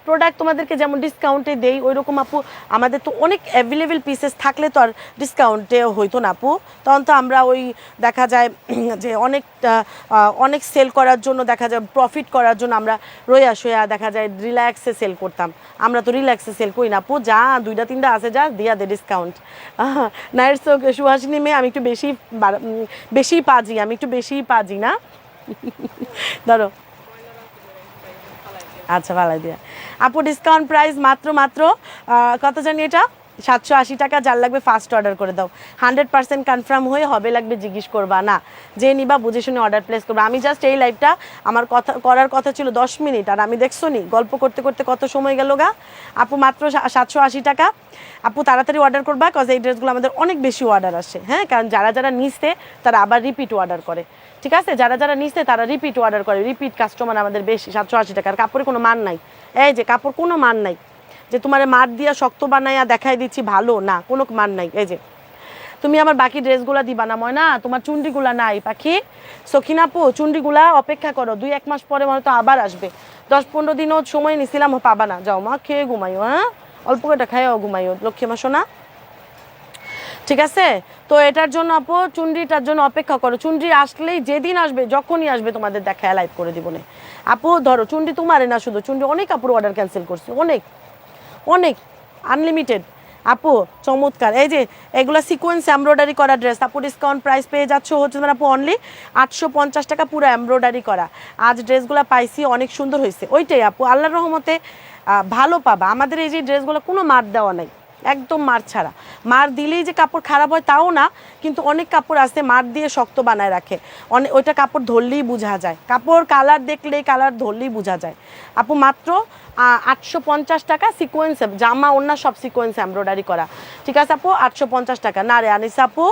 প্রোডাক্ট তোমাদেরকে যেমন ডিসকাউন্টে দেই ওই রকম আপু, আমাদের তো অনেক অ্যাভেলেবেল পিসেস থাকলে তো আর ডিসকাউন্টে হইতো না আপু, তখন তো আমরা ওই দেখা যায় যে অনেক সেল করার জন্য, দেখা যায় প্রফিট করার জন্য আমরা রইয়া দেখা যায় রিল্যাক্সে সেল করতাম। আমরা তো রিল্যাক্সে সেল করি না আপু, যা 2টা 3টা আছে যা দিয়া দে ডিসকাউন্ট। নাইট সুহাসিনী মেয়ে, আমি একটু বেশি পাজি, আমি একটু বেশিই পাজি না। ধরো আচ্ছা ভালাই দিয়া আপু, ডিসকাউন্ট প্রাইস মাত্র কত জানি এটা, 780 টাকা, যার লাগবে ফার্স্ট অর্ডার করে দাও, 100% কনফার্ম হয়ে হবে লাগবে জিজ্ঞেস করবা না, যে নিবা বুঝে শুনে অর্ডার প্লেস করবা। আমি জাস্ট এই লাইভটা আমার করার কথা ছিল 10 মিনিট, আর আমি দেখছো নি গল্প করতে করতে কত সময় গেল গা। আপু মাত্র 780 টাকা, আপু তাড়াতাড়ি অর্ডার করবা, কজ এই ড্রেসগুলো আমাদের অনেক বেশি অর্ডার আসে। হ্যাঁ কারণ যারা নিচ্ছে তারা আবার রিপিট অর্ডার করে, ঠিক আছে? যারা নিচ্ছে তারা রিপিট অর্ডার করে, রিপিট কাস্টমার আমাদের বেশি। 780 টাকার কাপড়ে কোনো মান নাই, এই যে কাপড় কোনো মান নাই যে তোমার মার দিয়া শক্ত বানাইয়া দেখাই দিচ্ছি ভালো না, কোনো মান নাই। এই যে তুমি আমার বাকি ড্রেসগুলা দিবা না ময়না, তোমার চুন্ডিগুলা নাই পাখি, সখিনা আপু চুন্ডিগুলা অপেক্ষা করো, 2-1 মাস পরে মনে তো আবার আসবে, 10-15 দিনও সময় নিছিলাম, পাবা না, যাও মা খেয়ে ঘুমাইও, হ্যাঁ অল্প কটা খাইও ঘুমাইও লক্ষ্মী মা সোনা, ঠিক আছে? তো এটার জন্য আপু চুন্ডিটার জন্য অপেক্ষা করো, চুন্ডি আসলেই যেদিন আসবে যখনই আসবে তোমাদের দেখায় লাইভ করে দিব না আপু। ধরো চুন্ডি তোমারে না শুধু, চুন্ডি অনেক আপুর অর্ডার ক্যান্সেল করছে, অনেক আনলিমিটেড আপু, চমৎকার। এই যে এগুলো সিকোয়েন্স এমব্রয়ডারি করা ড্রেস আপু, ডিসকাউন্ট প্রাইস পেয়ে যাচ্ছ হচ্ছে আপু অনলি 850 টাকা, পুরো এমব্রয়ডারি করা। আজ ড্রেসগুলো পাইছি, অনেক সুন্দর হয়েছে, ওইটাই আপু আল্লাহর রহমতে ভালো পাবা। আমাদের এই যে ড্রেসগুলো কোনো মার দেওয়া নাই, একদম মার ছাড়া, মার দিলেই যে কাপড় খারাপ হয় তাও না, কিন্তু অনেক কাপড় আছে মার দিয়ে শক্ত বানায় রাখে, ওইটা কাপড় ধরলেই বোঝা যায়, কাপড় কালার দেখলেই কালার ধরলেই বোঝা যায়। আপু মাত্র 850 টাকা, সিকোয়েন্স জামা ওড়না সব সিকোয়েন্স এমব্রয়ডারি করা, ঠিক আছে আপু 850 টাকা। না রে আনিসা আপু,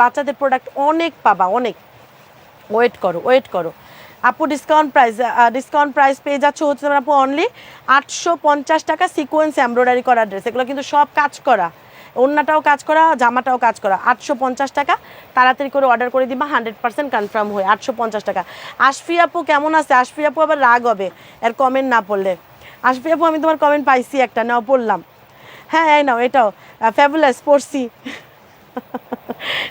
বাচ্চাদের প্রোডাক্ট অনেক পাবা, অনেক, ওয়েট করো আপু। ডিসকাউন্ট প্রাইস পেয়ে যাচ্ছ হচ্ছে আপু অনলি 850 টাকা, সিকোয়েন্স এমব্রয়ডারি করা ড্রেস, এগুলো কিন্তু সব কাজ করা, ওড়নাটাও কাজ করা, জামাটাও কাজ করা, 850 টাকা। তাড়াতাড়ি করে অর্ডার করে দিবা, 100% কনফার্ম হয়ে 850 টাকা। আশফি আপু কেমন আছে? আশফি আপু আবার রাগ হবে এর কমেন্ট না পড়লে। আশফি আপু আমি তোমার কমেন্ট পাইছি একটা, নাও পড়লাম। হ্যাঁ এই নাও এটাও ফ্যাবুলাস পড়ছি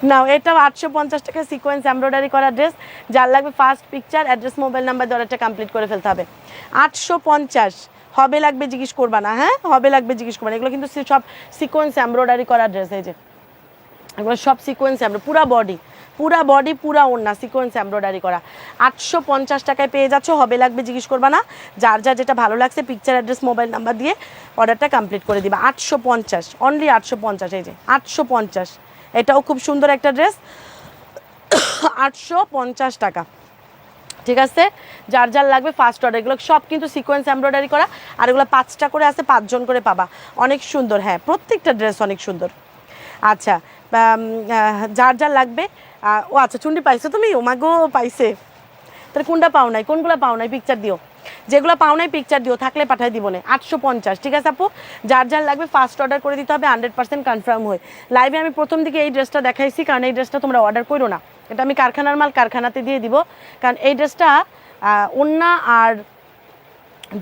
নাও এটাও 850 টাকা সিকোয়েন্স এমব্রয়ডারি করা ড্রেস। যার লাগবে first picture address mobile number দিয়ে অর্ডারটা কমপ্লিট করে ফেলতে হবে। 850 হবে লাগবে জিজ্ঞেস করবা না, হ্যাঁ হবে লাগবে জিজ্ঞেস করবা না। এগুলো কিন্তু সব সিকোয়েন্স এমব্রয়ডারি করা ড্রেস, এই যে এগুলো সব সিকোয়েন্স এমব্রয়ডারি, পুরা বডি পুরা ওড়না সিকোয়েন্স এমব্রয়ডারি করা। 850 টাকায় পেয়ে যাচ্ছ, হবে লাগবে জিজ্ঞেস করবা না। যার যার যেটা ভালো লাগছে পিকচার অ্যাড্রেস মোবাইল নাম্বার দিয়ে অর্ডারটা কমপ্লিট করে দিবা। 850 অনলি 850, এই যে 850। এটাও খুব সুন্দর একটা ড্রেস, 850 টাকা। ঠিক আছে, যার যার লাগবে ফার্স্ট অর্ডার। এগুলো সব কিন্তু সিকোয়েন্স এমব্রয়ডারি করা, আর এগুলো 5টা করে আছে, 5 জন করে পাবা। অনেক সুন্দর, হ্যাঁ প্রত্যেকটা ড্রেস অনেক সুন্দর। আচ্ছা যার যার লাগবে ও আচ্ছা চুন্ডি পাইছো তুমি? ও মা গো পাইছে, তাহলে কোনটা পাও নাই, কোনগুলো পাও নাই পিকচার দিও, যেগুলো পাও নাই পিকচার দিও, থাকলে পাঠাই দিব না। 850, ঠিক আছে আপু, যার যার লাগবে ফার্স্ট অর্ডার করে দিতে হবে 100% কনফার্ম হয়ে। লাইভে আমি প্রথম দিকে এই ড্রেসটা দেখাইছি, কারণ এই ড্রেসটা তোমরা অর্ডার করো না, এটা আমি কারখানার মাল কারখানাতে দিয়ে দিব। কারণ এই ড্রেসটা ওন্না আর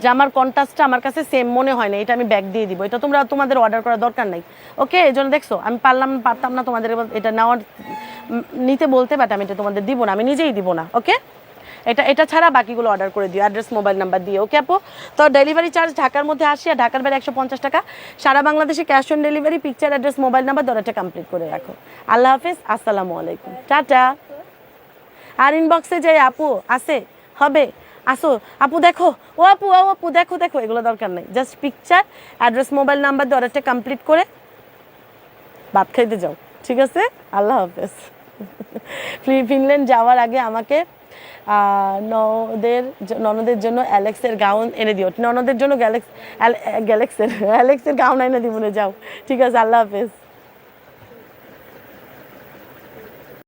জামার কন্ট্রাস্টটা আমার কাছে সেম মনে হয় না, এটা আমি ব্যাক দিয়ে দিব, এটা তোমরা তোমাদের অর্ডার করার দরকার নাই। ওকে, এই জন্য দেখছো আমি পারতাম না তোমাদের এটা নিতে বলতে, বাট আমি এটা তোমাদের দিব না, আমি নিজেই দিব না। ওকে, এটা ছাড়া বাকিগুলো অর্ডার করে দিও অ্যাড্রেস মোবাইল নাম্বার দিয়ে। ওকে আপু, তো ডেলিভারি চার্জ ঢাকার মধ্যে 80 আর ঢাকার বাইরে 150 টাকা। সারা বাংলাদেশে cash on delivery, picture address mobile number অর্ডারটা কমপ্লিট করে রাখো। আল্লাহ হাফিজ, আসসালামু আলাইকুম, টাটা। আর ইনবক্সে যে আপু আছে হবে আসো আপু, দেখো ও আপু দেখো এগুলো দরকার নেই, just picture address mobile number দিয়ে অর্ডারটা কমপ্লিট করে ভাত খাইতে যাও। ঠিক আছে, আল্লাহ হাফেজ। ফিনল্যান্ড যাওয়ার আগে আমাকে ননদের জন্য অ্যালেক্সের গাউন এনে দিও, ননদের জন্য অ্যালেক্সের গাউন এনে দিব না, যাও। ঠিক আছে, আল্লাহ হাফেজ।